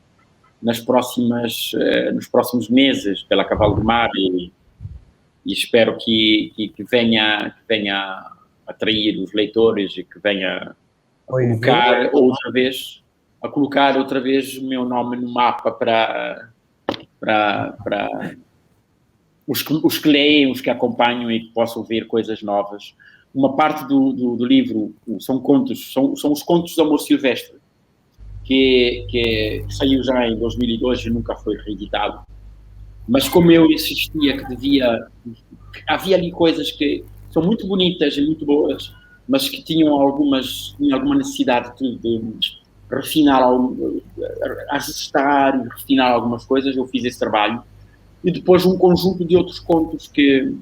nos próximos meses pela Cavalo do Mar, e espero que venha atrair os leitores e que venha a colocar outra vez o meu nome no mapa para os que leem, os que acompanham e que possam ver coisas novas. Uma parte do livro são contos, são os contos do Amor Silvestre, que saiu já em 2002 e nunca foi reeditado. Mas como eu insistia havia ali coisas que são muito bonitas e muito boas, mas que tinham alguma necessidade de refinar, ajustar e refinar algumas coisas. Eu fiz esse trabalho. E depois um conjunto de outros contos que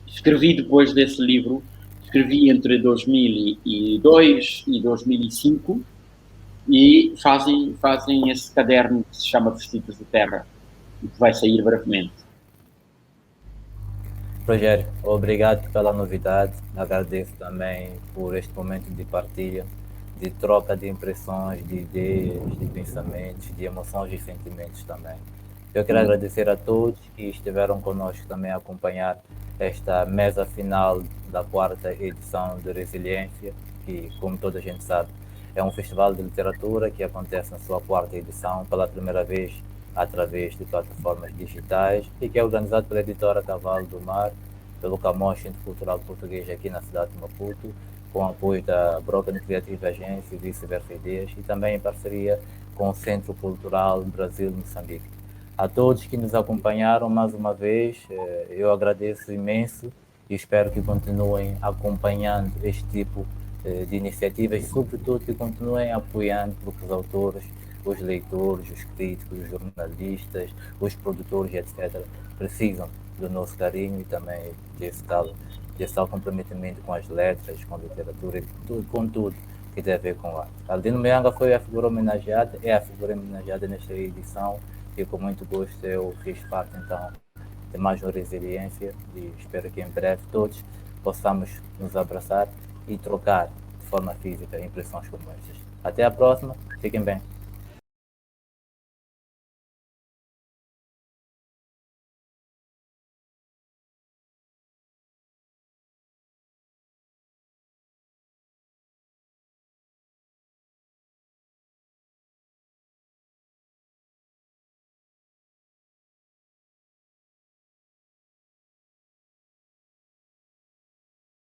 escrevi depois desse livro. Escrevi entre 2002 e 2005 e fazem esse caderno que se chama Vestidos de Terra e que vai sair brevemente. Rogério, obrigado pela novidade. Agradeço também por este momento de partilha, de troca de impressões, de ideias, de pensamentos, de emoções e sentimentos também. Eu quero agradecer a todos que estiveram conosco também a acompanhar esta mesa final da quarta edição de Resiliência, que, como toda a gente sabe, é um festival de literatura que acontece na sua quarta edição pela primeira vez através de plataformas digitais e que é organizado pela editora Cavalo do Mar, pelo Camões Centro Cultural Português aqui na cidade de Maputo, com apoio da Broken Creative Agency, Vice-Versa Ideias, e também em parceria com o Centro Cultural Brasil-Moçambique. A todos que nos acompanharam mais uma vez, eu agradeço imenso e espero que continuem acompanhando este tipo de iniciativas e, sobretudo, que continuem apoiando, porque os autores, os leitores, os críticos, os jornalistas, os produtores, etc., precisam do nosso carinho e também desse tal comprometimento com as letras, com a literatura e com tudo que tem a ver com arte. Aldino Mianga foi a figura homenageada, é a figura homenageada nesta edição, e com muito gosto eu fiz parte então de mais uma Resiliência, e espero que em breve todos possamos nos abraçar e trocar de forma física impressões como estas. Até a próxima, fiquem bem.